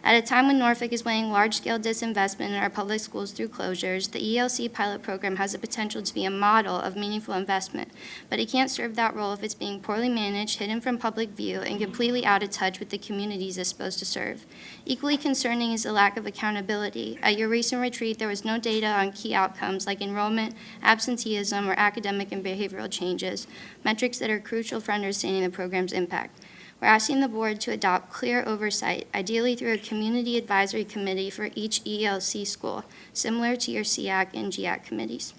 At a time when Norfolk is weighing large-scale disinvestment in our public schools through closures, the EELC pilot program has the potential to be a model of meaningful investment, but it can't serve that role if it's being poorly managed, hidden from public view, and completely out of touch with the communities it's supposed to serve. Equally concerning is the lack of accountability. At your recent retreat, there was no data on key outcomes like enrollment, absenteeism, or academic and behavioral changes, metrics that are crucial for understanding the program's impact. We're asking the board to adopt clear oversight, ideally through a community advisory committee for each EELC school, similar to your SEAC and GIAC committees.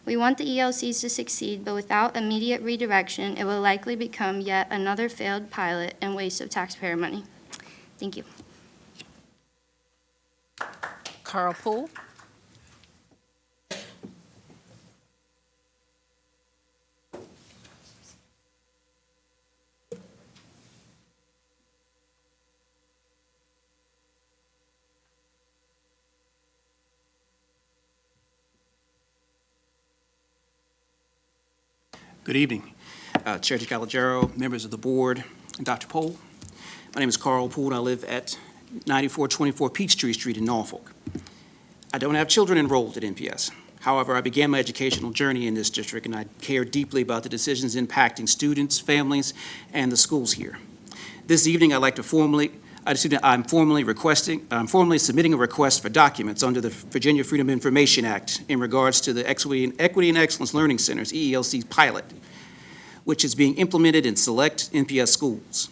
We want the ELCs to succeed, but without immediate redirection, it will likely become yet another failed pilot and waste of taxpayer money. Thank you. Carl Poole. Good evening, Chair DeCalagero, members of the board, and Dr. Pohl. My name is Carl Poole, and I live at 9424 Peachtree Street in Norfolk. I don't have children enrolled at NPS. However, I began my educational journey in this district, and I care deeply about the decisions impacting students, families, and the schools here. This evening, I'm formally submitting a request for documents under the Virginia Freedom of Information Act in regards to the Equity and Excellence Learning Centers, EELC pilot, which is being implemented in select NPS schools.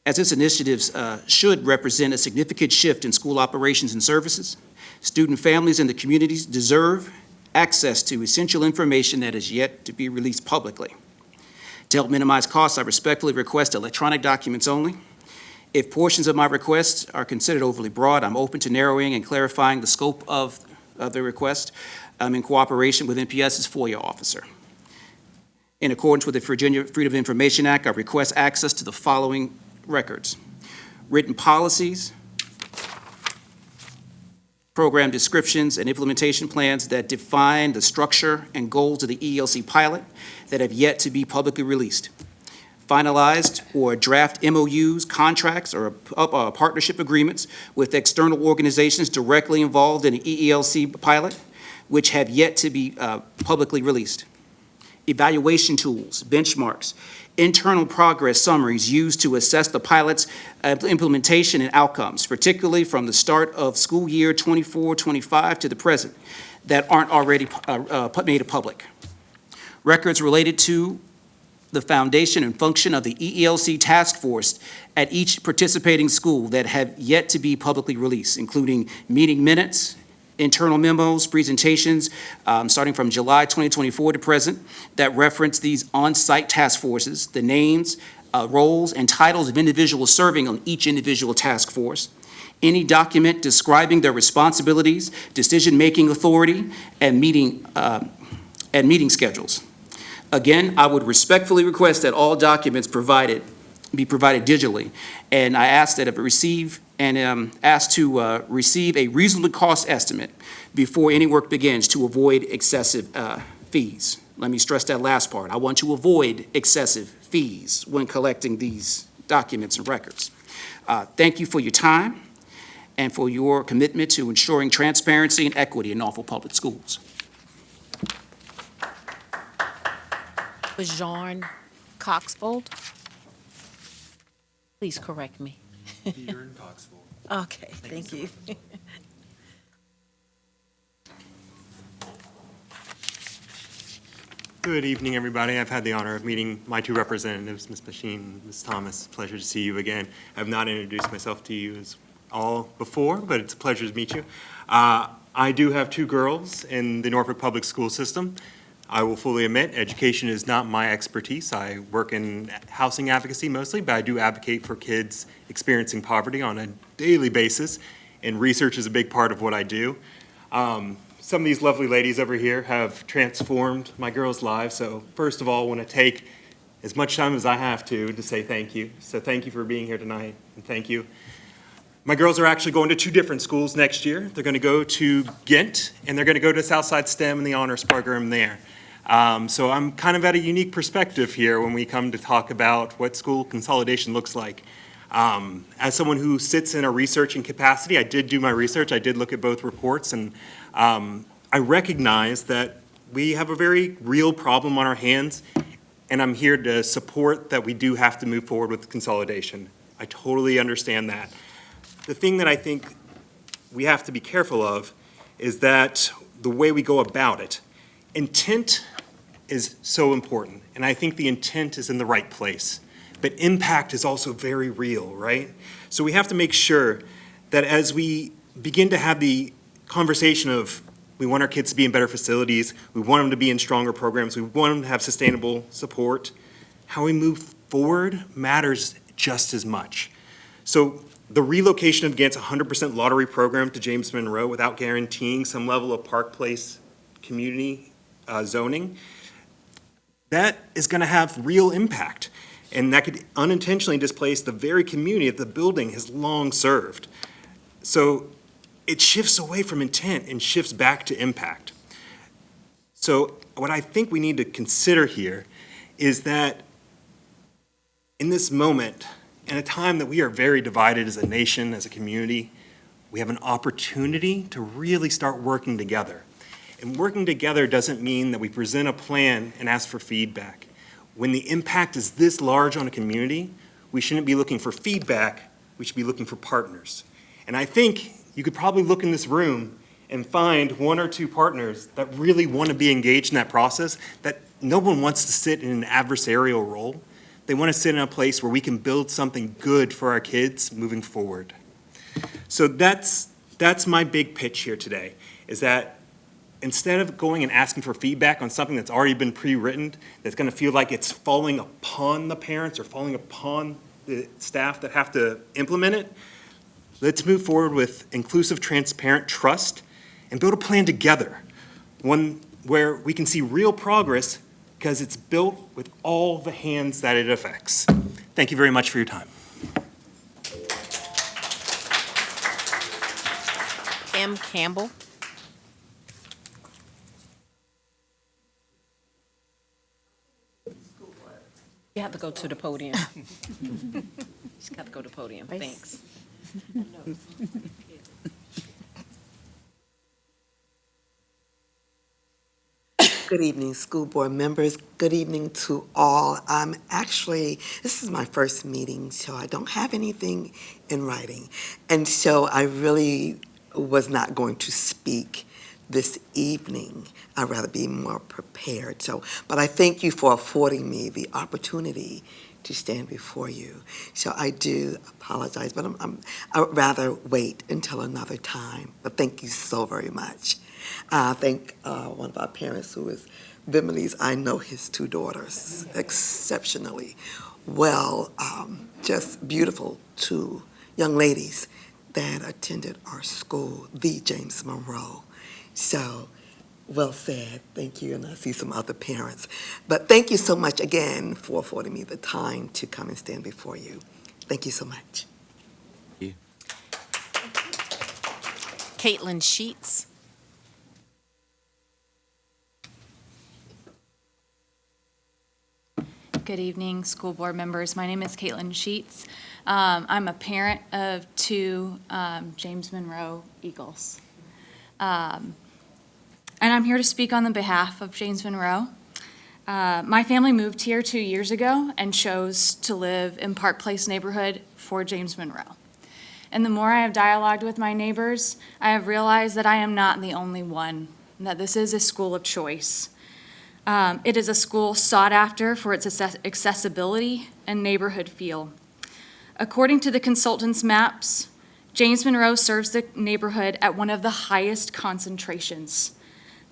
As this initiative should represent a significant shift in school operations and services, student families and the communities deserve access to essential information that is yet to be released publicly. To help minimize costs, I respectfully request electronic documents only. If portions of my requests are considered overly broad, I'm open to narrowing and clarifying the scope of the request in cooperation with NPS's FOIA officer. In accordance with the Virginia Freedom of Information Act, I request access to the following records: written policies, program descriptions, and implementation plans that define the structure and goals of the EELC pilot that have yet to be publicly released. Finalized or draft MOUs, contracts, or partnership agreements with external organizations directly involved in the EELC pilot, which have yet to be publicly released. Evaluation tools, benchmarks, internal progress summaries used to assess the pilot's implementation and outcomes, particularly from the start of school year 24-25 to the present, that aren't already made public. Records related to the foundation and function of the EELC task force at each participating school that have yet to be publicly released, including meeting minutes, internal memos, presentations, starting from July 2024 to present, that reference these on-site task forces, the names, roles, and titles of individuals serving on each individual task force, any document describing their responsibilities, decision-making authority, and meeting schedules. Again, I would respectfully request that all documents be provided digitally, and I ask that if receive a reasonable cost estimate before any work begins to avoid excessive fees. Let me stress that last part. I want to avoid excessive fees when collecting these documents and records. Thank you for your time, and for your commitment to ensuring transparency and equity in Norfolk Public Schools. Bajarn Coxfold. Please correct me. Bjorn Coxfold. Okay, thank you. Good evening, everybody. I've had the honor of meeting my two representatives, Ms. Machine and Ms. Thomas. Pleasure to see you again. I have not introduced myself to you as all before, but it's a pleasure to meet you. I do have two girls in the Norfolk Public School System. I will fully admit, education is not my expertise. I work in housing advocacy mostly, but I do advocate for kids experiencing poverty on a daily basis, and research is a big part of what I do. Some of these lovely ladies over here have transformed my girls' lives, so first of all, I want to take as much time as I have to say thank you. So thank you for being here tonight, and thank you. My girls are actually going to two different schools next year. They're going to go to Ghent, and they're going to go to Southside STEM and the honors program there. So I'm kind of at a unique perspective here when we come to talk about what school consolidation looks like. As someone who sits in a researching capacity, I did do my research. I did look at both reports, and I recognize that we have a very real problem on our hands, and I'm here to support that we do have to move forward with consolidation. I totally understand that. The thing that I think we have to be careful of is that the way we go about it. Intent is so important, and I think the intent is in the right place. But impact is also very real, right? So we have to make sure that as we begin to have the conversation of we want our kids to be in better facilities, we want them to be in stronger programs, we want them to have sustainable support, how we move forward matters just as much. So the relocation against 100% lottery program to James Monroe without guaranteeing some level of Park Place community zoning, that is going to have real impact. And that could unintentionally displace the very community that the building has long served. So it shifts away from intent and shifts back to impact. So what I think we need to consider here is that in this moment, in a time that we are very divided as a nation, as a community, we have an opportunity to really start working together. And working together doesn't mean that we present a plan and ask for feedback. When the impact is this large on a community, we shouldn't be looking for feedback, we should be looking for partners. And I think you could probably look in this room and find one or two partners that really want to be engaged in that process, that no one wants to sit in an adversarial role. They want to sit in a place where we can build something good for our kids moving forward. So that's my big pitch here today, is that instead of going and asking for feedback on something that's already been pre-written, that's going to feel like it's falling upon the parents or falling upon the staff that have to implement it, let's move forward with inclusive, transparent trust and build a plan together, one where we can see real progress because it's built with all the hands that it affects. Thank you very much for your time. M. Campbell. You have to go to the podium. She's got to go to the podium. Thanks. Good evening, school board members. Good evening to all. This is my first meeting, so I don't have anything in writing. And so I really was not going to speak this evening. I'd rather be more prepared. But I thank you for affording me the opportunity to stand before you. So I do apologize, but I would rather wait until another time. But thank you so very much. I thank one of our parents who is Vimalese. I know his two daughters exceptionally well. Just beautiful two young ladies that attended our school, the James Monroe. So, well said. Thank you. And I see some other parents. But thank you so much again for affording me the time to come and stand before you. Thank you so much. Thank you. Caitlin Sheets. Good evening, school board members. My name is Caitlin Sheets. I'm a parent of two James Monroe Eagles. And I'm here to speak on the behalf of James Monroe. My family moved here 2 years ago and chose to live in Park Place neighborhood for James Monroe. And the more I have dialogued with my neighbors, I have realized that I am not the only one, and that this is a school of choice. It is a school sought after for its accessibility and neighborhood feel. According to the consultant's maps, James Monroe serves the neighborhood at one of the highest concentrations.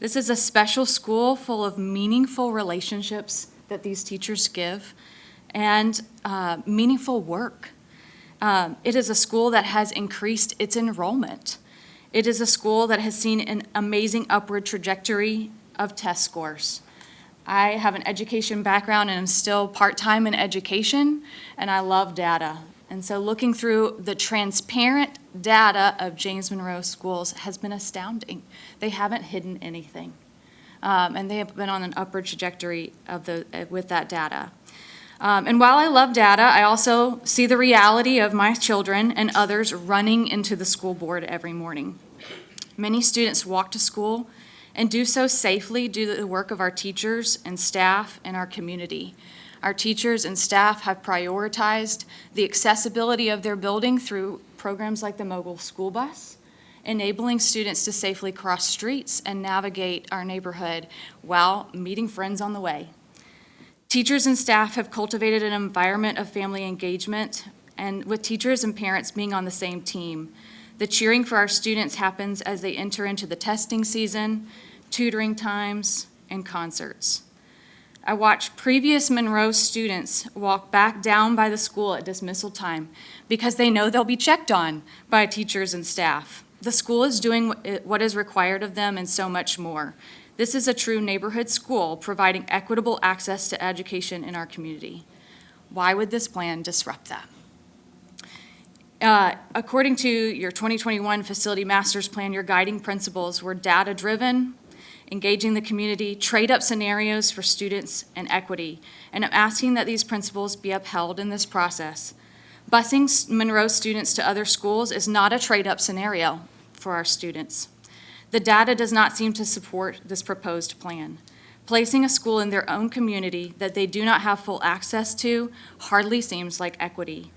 This is a special school full of meaningful relationships that these teachers give and meaningful work. It is a school that has increased its enrollment. It is a school that has seen an amazing upward trajectory of test scores. I have an education background and I'm still part-time in education, and I love data. And so looking through the transparent data of James Monroe schools has been astounding. They haven't hidden anything. And they have been on an upward trajectory with that data. And while I love data, I also see the reality of my children and others running into the school board every morning. Many students walk to school and do so safely due to the work of our teachers and staff and our community. Our teachers and staff have prioritized the accessibility of their building through programs like the Mobile School Bus, enabling students to safely cross streets and navigate our neighborhood while meeting friends on the way. Teachers and staff have cultivated an environment of family engagement, and with teachers and parents being on the same team. The cheering for our students happens as they enter into the testing season, tutoring times, and concerts. I watched previous Monroe students walk back down by the school at dismissal time because they know they'll be checked on by teachers and staff. The school is doing what is required of them and so much more. This is a true neighborhood school providing equitable access to education in our community. Why would this plan disrupt that? According to your 2021 Facility Master's Plan, your guiding principles were data-driven, engaging the community, trade-up scenarios for students, and equity. And I'm asking that these principles be upheld in this process. Busing Monroe students to other schools is not a trade-up scenario for our students. The data does not seem to support this proposed plan. Placing a school in their own community that they do not have full access to hardly seems like equity.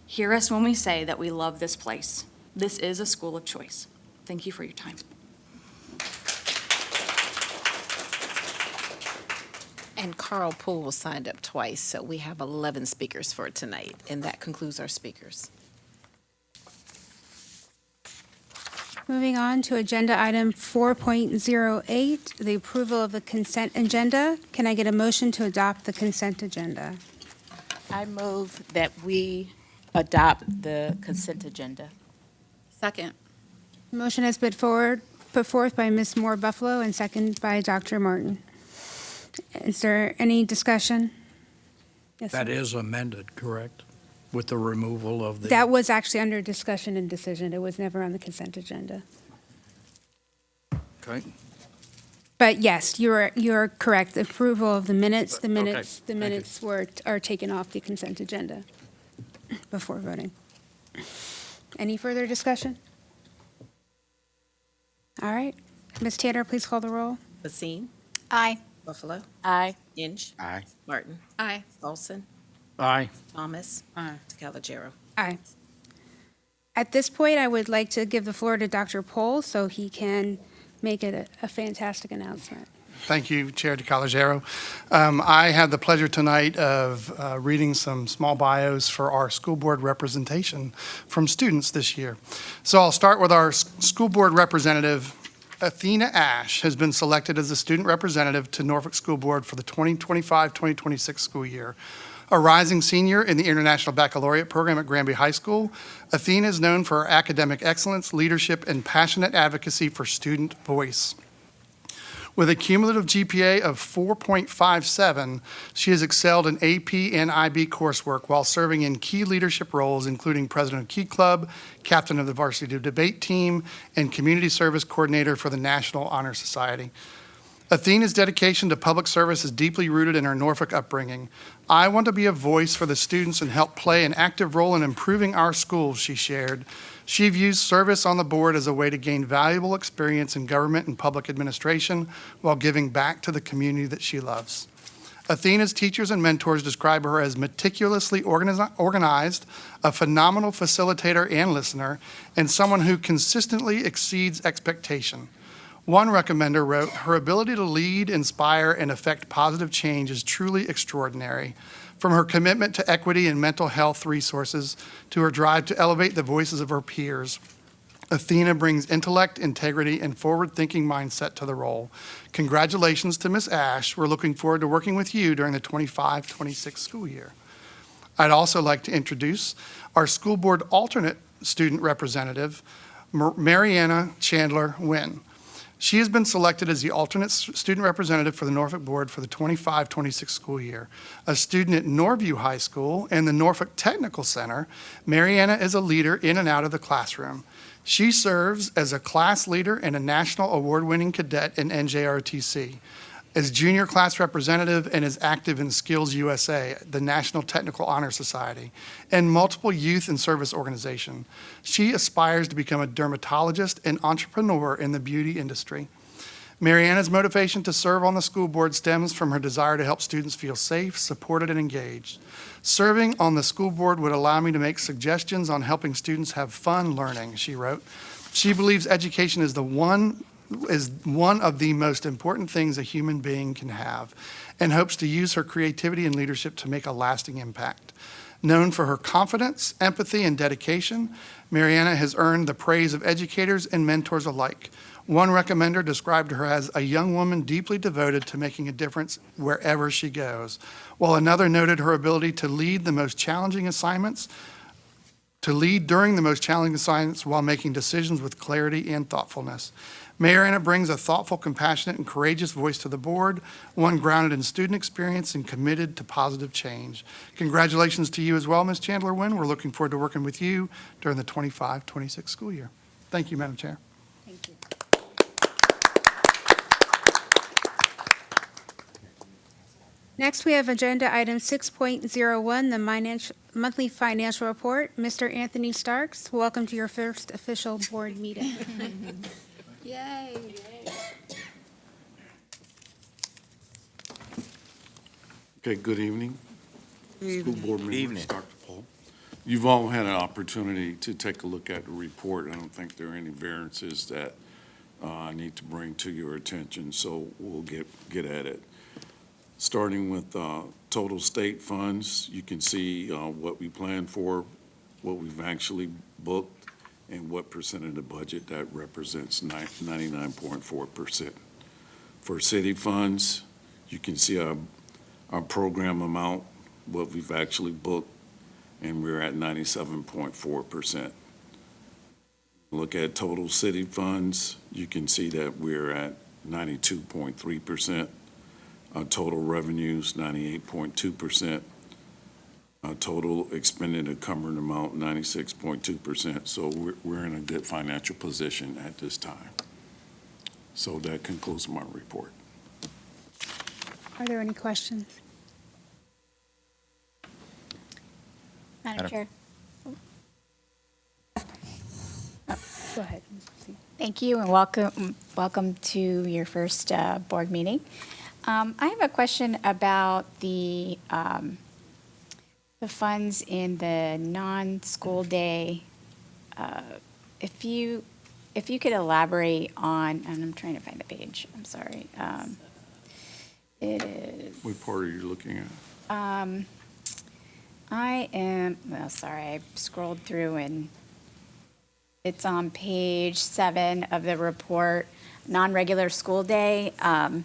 Hear us when we say that we love this place. This is a school of choice. Thank you for your time. And Carl Poole signed up twice, so we have 11 speakers for tonight, and that concludes our speakers. Moving on to agenda item 4.08, the approval of the consent agenda. Can I get a motion to adopt the consent agenda? I move that we adopt the consent agenda. Second. Motion has been put forth by Ms. Moore Buffalo and second by Dr. Martin. Is there any discussion? Yes, That sir. is amended, correct? With the removal of the... That was actually under discussion and decision. It was never on the consent agenda. Okay. But yes, you're correct. The approval of the minutes, Okay, the minutes are taken off the consent agenda before voting. Any further discussion? All right. Ms. Tanner, please call the roll. Basine? Aye. Buffalo? Aye. Inge? Aye. Martin? Aye. Olson? Aye. Thomas? Aye. Calagero? Aye. At this point, I would like to give the floor to Dr. Pohl so he can make it a fantastic announcement. Thank you, Chair DeCalagero. I have the pleasure tonight of reading some small bios for our school board representation from students this year. So I'll start with our school board representative. Athena Ash has been selected as the student representative to Norfolk School Board for the 2025-2026 school year. A rising senior in the International Baccalaureate program at Granby High School, Athena is known for her academic excellence, leadership, and passionate advocacy for student voice. With a cumulative GPA of 4.57, she has excelled in AP and IB coursework while serving in key leadership roles, including president of Key Club, captain of the varsity debate team, and community service coordinator for the National Honor Society. Athena's dedication to public service is deeply rooted in her Norfolk upbringing. I want to be a voice for the students and help play an active role in improving our schools, she shared. She views service on the board as a way to gain valuable experience in government and public administration while giving back to the community that she loves. Athena's teachers and mentors describe her as meticulously organized, a phenomenal facilitator and listener, and someone who consistently exceeds expectation. One recommender wrote, "Her ability to lead, inspire, and affect positive change is truly extraordinary. From her commitment to equity and mental health resources to her drive to elevate the voices of her peers, Athena brings intellect, integrity, and forward-thinking mindset to the role. Congratulations to Ms. Ash. We're looking forward to working with you during the 25-26 school year." I'd also like to introduce our school board alternate student representative, Mariana Chandler Wynn. She has been selected as the alternate student representative for the Norfolk Board for the 25-26 school year. A student at Norview High School and the Norfolk Technical Center, Mariana is a leader in and out of the classroom. She serves as a class leader and a national award-winning cadet in NJROTC, as junior class representative, and is active in Skills USA, the National Technical Honor Society, and multiple youth and service organizations. She aspires to become a dermatologist and entrepreneur in the beauty industry. Mariana's motivation to serve on the school board stems from her desire to help students feel safe, supported, and engaged. "Serving on the school board would allow me to make suggestions on helping students have fun learning," she wrote. She believes education is one of the most important things a human being can have, and hopes to use her creativity and leadership to make a lasting impact. Known for her confidence, empathy, and dedication, Mariana has earned the praise of educators and mentors alike. One recommender described her as a young woman deeply devoted to making a difference wherever she goes, while another noted her ability to lead during the most challenging assignments while making decisions with clarity and thoughtfulness. Mariana brings a thoughtful, compassionate, and courageous voice to the board, one grounded in student experience and committed to positive change. Congratulations to you as well, Ms. Chandler Wynn. We're looking forward to working with you during the 25-26 school year. Thank you, Madam Chair. Thank you. Next, we have agenda item 6.01, the monthly financial report. Mr. Anthony Starks, welcome to your first official board meeting. Yay. Okay, good evening. School board members, Evening. Dr. Paul. You've all had an opportunity to take a look at the report. I don't think there are any variances that I need to bring to your attention, so we'll get at it. Starting with total state funds, you can see what we planned for, what we've actually booked, and what percent of the budget that represents 99.4%. For city funds, you can see our program amount, what we've actually booked, and we're at 97.4%. Look at total city funds, you can see that we're at 92.3%. Our total revenues, 98.2%. Our total expended encumbered amount, 96.2%. So we're in a good financial position at this time. So that concludes my report. Are there any questions? Madam Chair. Go ahead. Thank you and welcome to your first board meeting. I have a question about the funds in the non-school day. If you could elaborate on, and I'm trying to find the page, I'm sorry. It is. What part are you looking at? Sorry, I scrolled through and it's on page 7 of the report, non-regular school day. I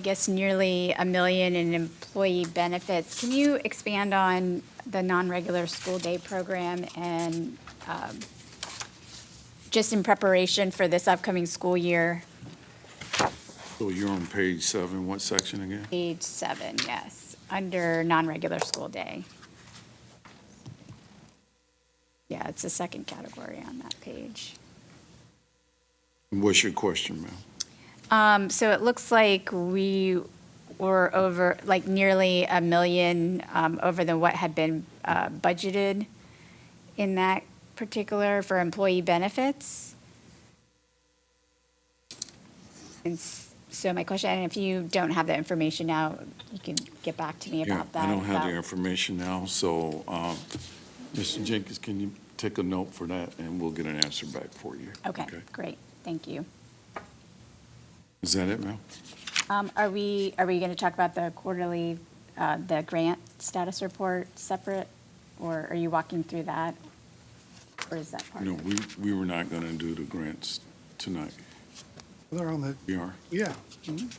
guess nearly $1 million in employee benefits. Can you expand on the non-regular school day program and just in preparation for this upcoming school year? So you're on page 7, what section again? Page 7, yes, under non-regular school day. Yeah, it's the second category on that page. What's your question, ma'am? So it looks like we were over, like nearly $1 million over than what had been budgeted in that particular for employee benefits. And so my question, and if you don't have that information now, you can get back to me Yeah, about that. I don't have the about- information now, so, Mr. Jenkins, can you take a note for that, and we'll get an answer back for you? Okay, great, thank you. Is that it, ma'am? Are we going to talk about the quarterly, the grant status report separate? Or are you walking through that? Or is that part No, of it? we were not gonna do the grants tonight. They're on the, We are. yeah. Mhm.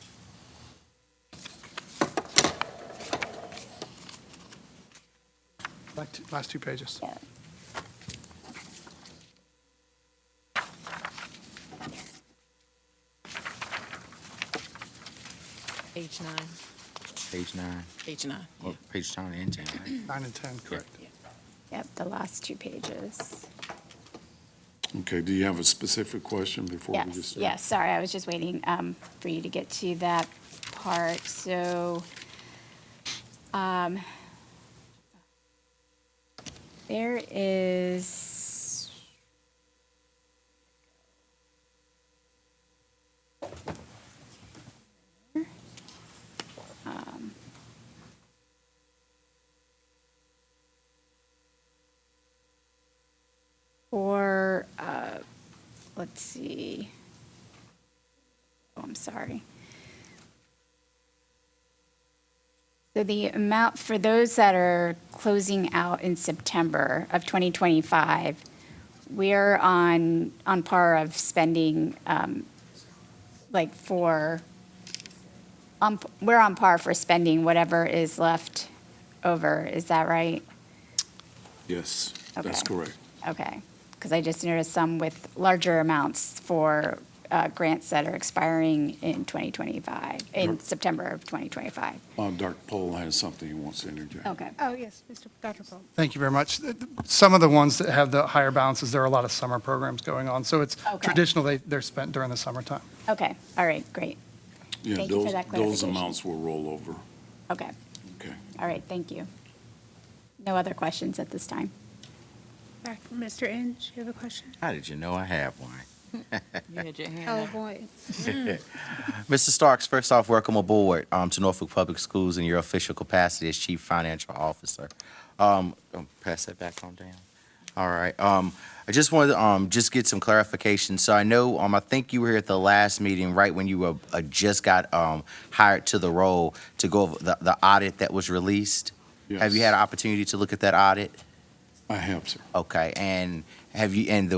Last two pages. Yeah. Page 9. Page 9. Page 9. Well, page 9 and 10, right? 9 and 10, correct. Yep, the last two pages. Okay, do you have a specific question before we Yes, just start? yes, sorry, I was just waiting for you to get to that part. So, there is, for, let's see. Oh, I'm sorry. So the amount for those that are closing out in September of 2025, we're on par of spending, like for, we're on par for spending whatever is left over. Is that right? Yes, that's Okay. correct. Okay, because I just noticed some with larger amounts for grants that are expiring in 2025, in September of 2025. Dr. Pohl has something he wants to interject. Okay. Oh, yes, Dr. Paul. Thank you very much. Some of the ones that have the higher balances, there are a lot of summer programs going on. So it's Okay. traditional, they're spent during the summertime. Okay, all right, great. Yeah, Thank you for those, that those clarification. amounts will roll over. Okay, Okay. all right, thank you. No other questions at this time? Back, Mr. Inge, you have a question? How did you know I have one? You had your hand Oh, up. boy. Mr. Starks, first off, welcome aboard to Norfolk Public Schools in your official capacity as Chief Financial Officer. Pass that back on down. All right. I just wanted to just get some clarification. So I know, I think you were here at the last meeting, right when you were just got hired to the role to go over the audit that was released. Yes. Have you had an opportunity to look at that audit? I have, sir. Okay, and have you, and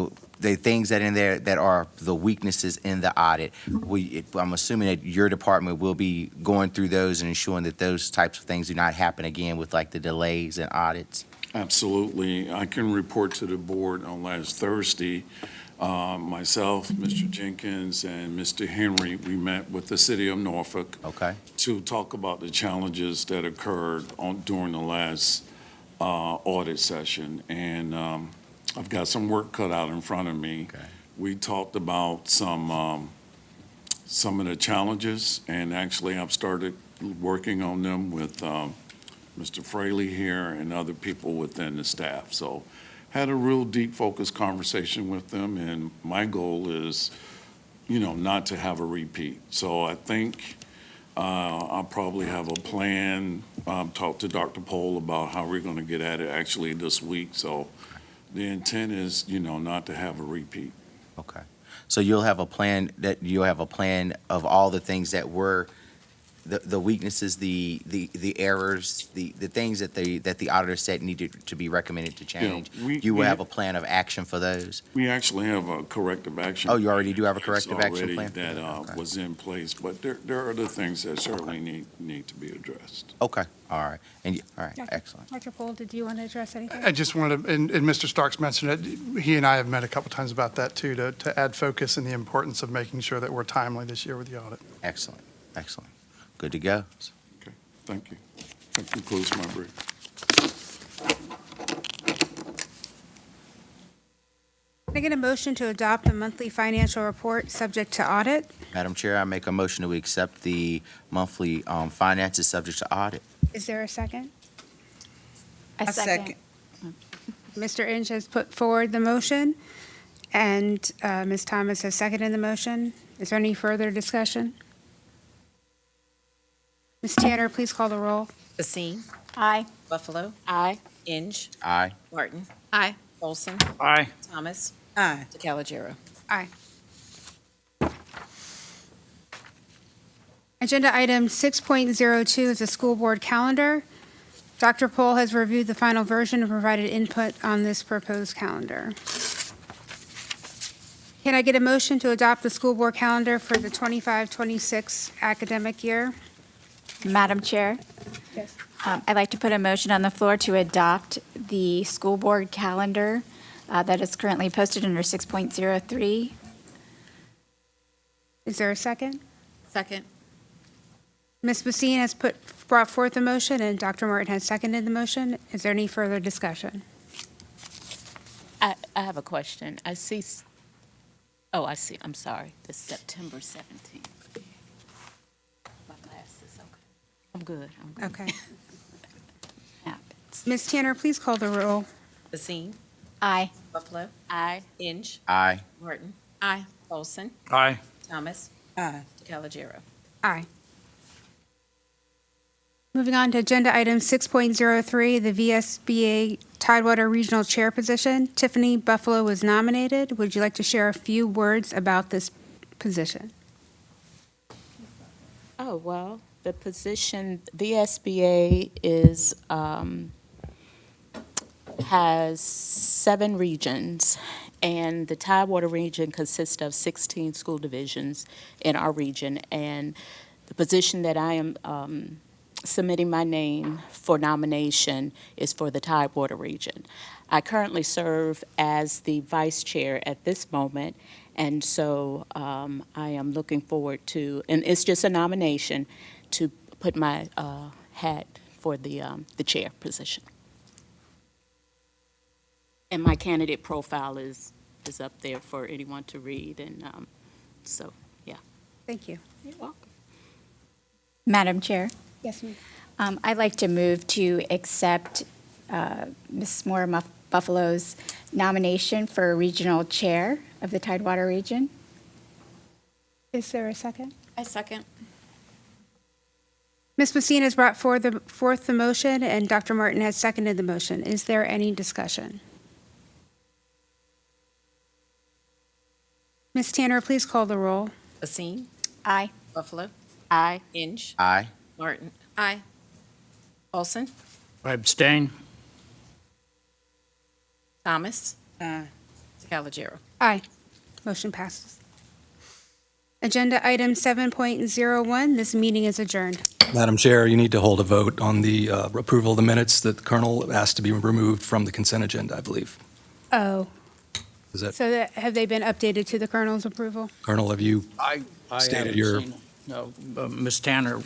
the things that in there that are the weaknesses in the audit, I'm assuming that your department will be going through those and ensuring that those types of things do not happen again with like the delays and audits? Absolutely. I can report to the board on last Thursday. Myself, Mr. Jenkins, and Mr. Henry, we met with the city of Norfolk. Okay. To talk about the challenges that occurred during the last audit session. And I've got some work cut out in front of me. Okay. We talked about some of the challenges, and actually I've started working on them with Mr. Fraley here and other people within the staff. So had a real deep focused conversation with them, and my goal is, not to have a repeat. So I think I'll probably have a plan, talk to Dr. Pohl about how we're gonna get at it actually this week. So the intent is, not to have a repeat. Okay. So you'll have a plan of all the things that were the weaknesses, the errors, the things that the auditor said needed to be recommended to change. You will have a plan of action for those? We actually have a corrective action. Oh, you already do have a corrective action already plan? that Okay. was in place, but there are other things that certainly need to be addressed. Okay, all right. All right, Dr. excellent. Dr. Paul, did you want to address anything? I just wanted to, and Mr. Starks mentioned it, he and I have met a couple times about that too, to add focus and the importance of making sure that we're timely this year with the audit. Excellent, excellent. Good to go. Okay, thank you. That concludes my brief. I get a motion to adopt the monthly financial report subject to audit? Madam Chair, I make a motion that we accept the monthly finances subject to audit. Is there a second? A second. Mr. Inge has put forward the motion, and Ms. Thomas has seconded the motion. Is there any further discussion? Ms. Tanner, please call the roll. Basine? Aye. Buffalo? Aye. Inge? Aye. Martin? Aye. Olson? Aye. Thomas? Aye. DeCalagero. Aye. Agenda item 6.02 is the school board calendar. Dr. Pohl has reviewed the final version and provided input on this proposed calendar. Can I get a motion to adopt the school board calendar for the 25-26 academic year? Madam Chair? Yes. I'd like to put a motion on the floor to adopt the school board calendar that is currently posted under 6.03. Is there a second? Second. Ms. Basine has brought forth the motion, and Dr. Martin has seconded the motion. Is there any further discussion? I have a question. I see, I see, I'm sorry, the September 17th. My glasses, okay. I'm good. Okay. Happens. Ms. Tanner, please call the roll. Basine? Aye. Buffalo? Aye. Inge? Aye. Martin? Aye. Olson? Aye. Thomas? Aye. DeCalagero. Aye. Moving on to agenda item 6.03, the VSBA Tidewater Regional Chair position. Tiffany Buffalo was nominated. Would you like to share a few words about this position? Oh, well, the position, VSBA is, has 7 regions, and the Tidewater region consists of 16 school divisions in our region, and the position that I am submitting my name for nomination is for the Tidewater region. I currently serve as the vice chair at this moment, and so I am looking forward to, and it's just a nomination, to put my hat for the chair position. And my candidate profile is up there for anyone to read, and so, yeah. Thank you. You're welcome. Madam Chair? Yes, ma'am. I'd like to move to accept Ms. Moore Buffalo's nomination for regional chair of the Tidewater region. Is there a second? I second. Ms. Messina has brought forth the motion, and Dr. Martin has seconded the motion. Is there any discussion? Ms. Tanner, please call the roll. Basine? Aye. Buffalo? Aye. Inge? Aye. Martin? Aye. Olson? I abstain. Thomas? DeCalagero. Aye. Motion passes. Agenda item 7.01, this meeting is adjourned. Madam Chair, you need to hold a vote on the approval of the minutes that the Colonel asked to be removed from the consent agenda, I believe. Oh, Is that, so have they been updated to the Colonel's approval? Colonel, have you I stated haven't your... seen it. No, Ms. Tanner,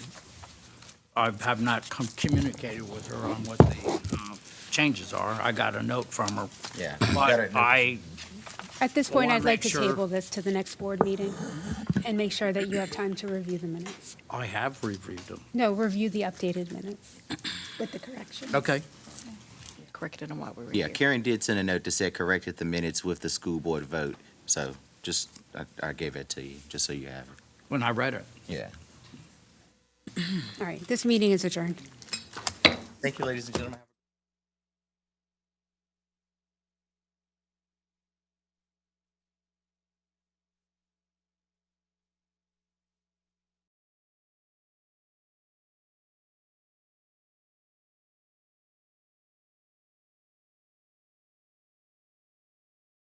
I have not communicated with her on what the changes are. I got a note from her. Yeah. But I At this I point, wanna I'd like make to sure- table this to the next board meeting and make sure that you have time to review the minutes. have reviewed them. No, review the updated minutes. With the correction. Okay. Corrected them while we were Yeah, here. Karen did send a note that said corrected the minutes with the school board vote. So just, I gave it to you, just so you have it. When I read it. Yeah. All right, this meeting is adjourned. Thank you, ladies and gentlemen.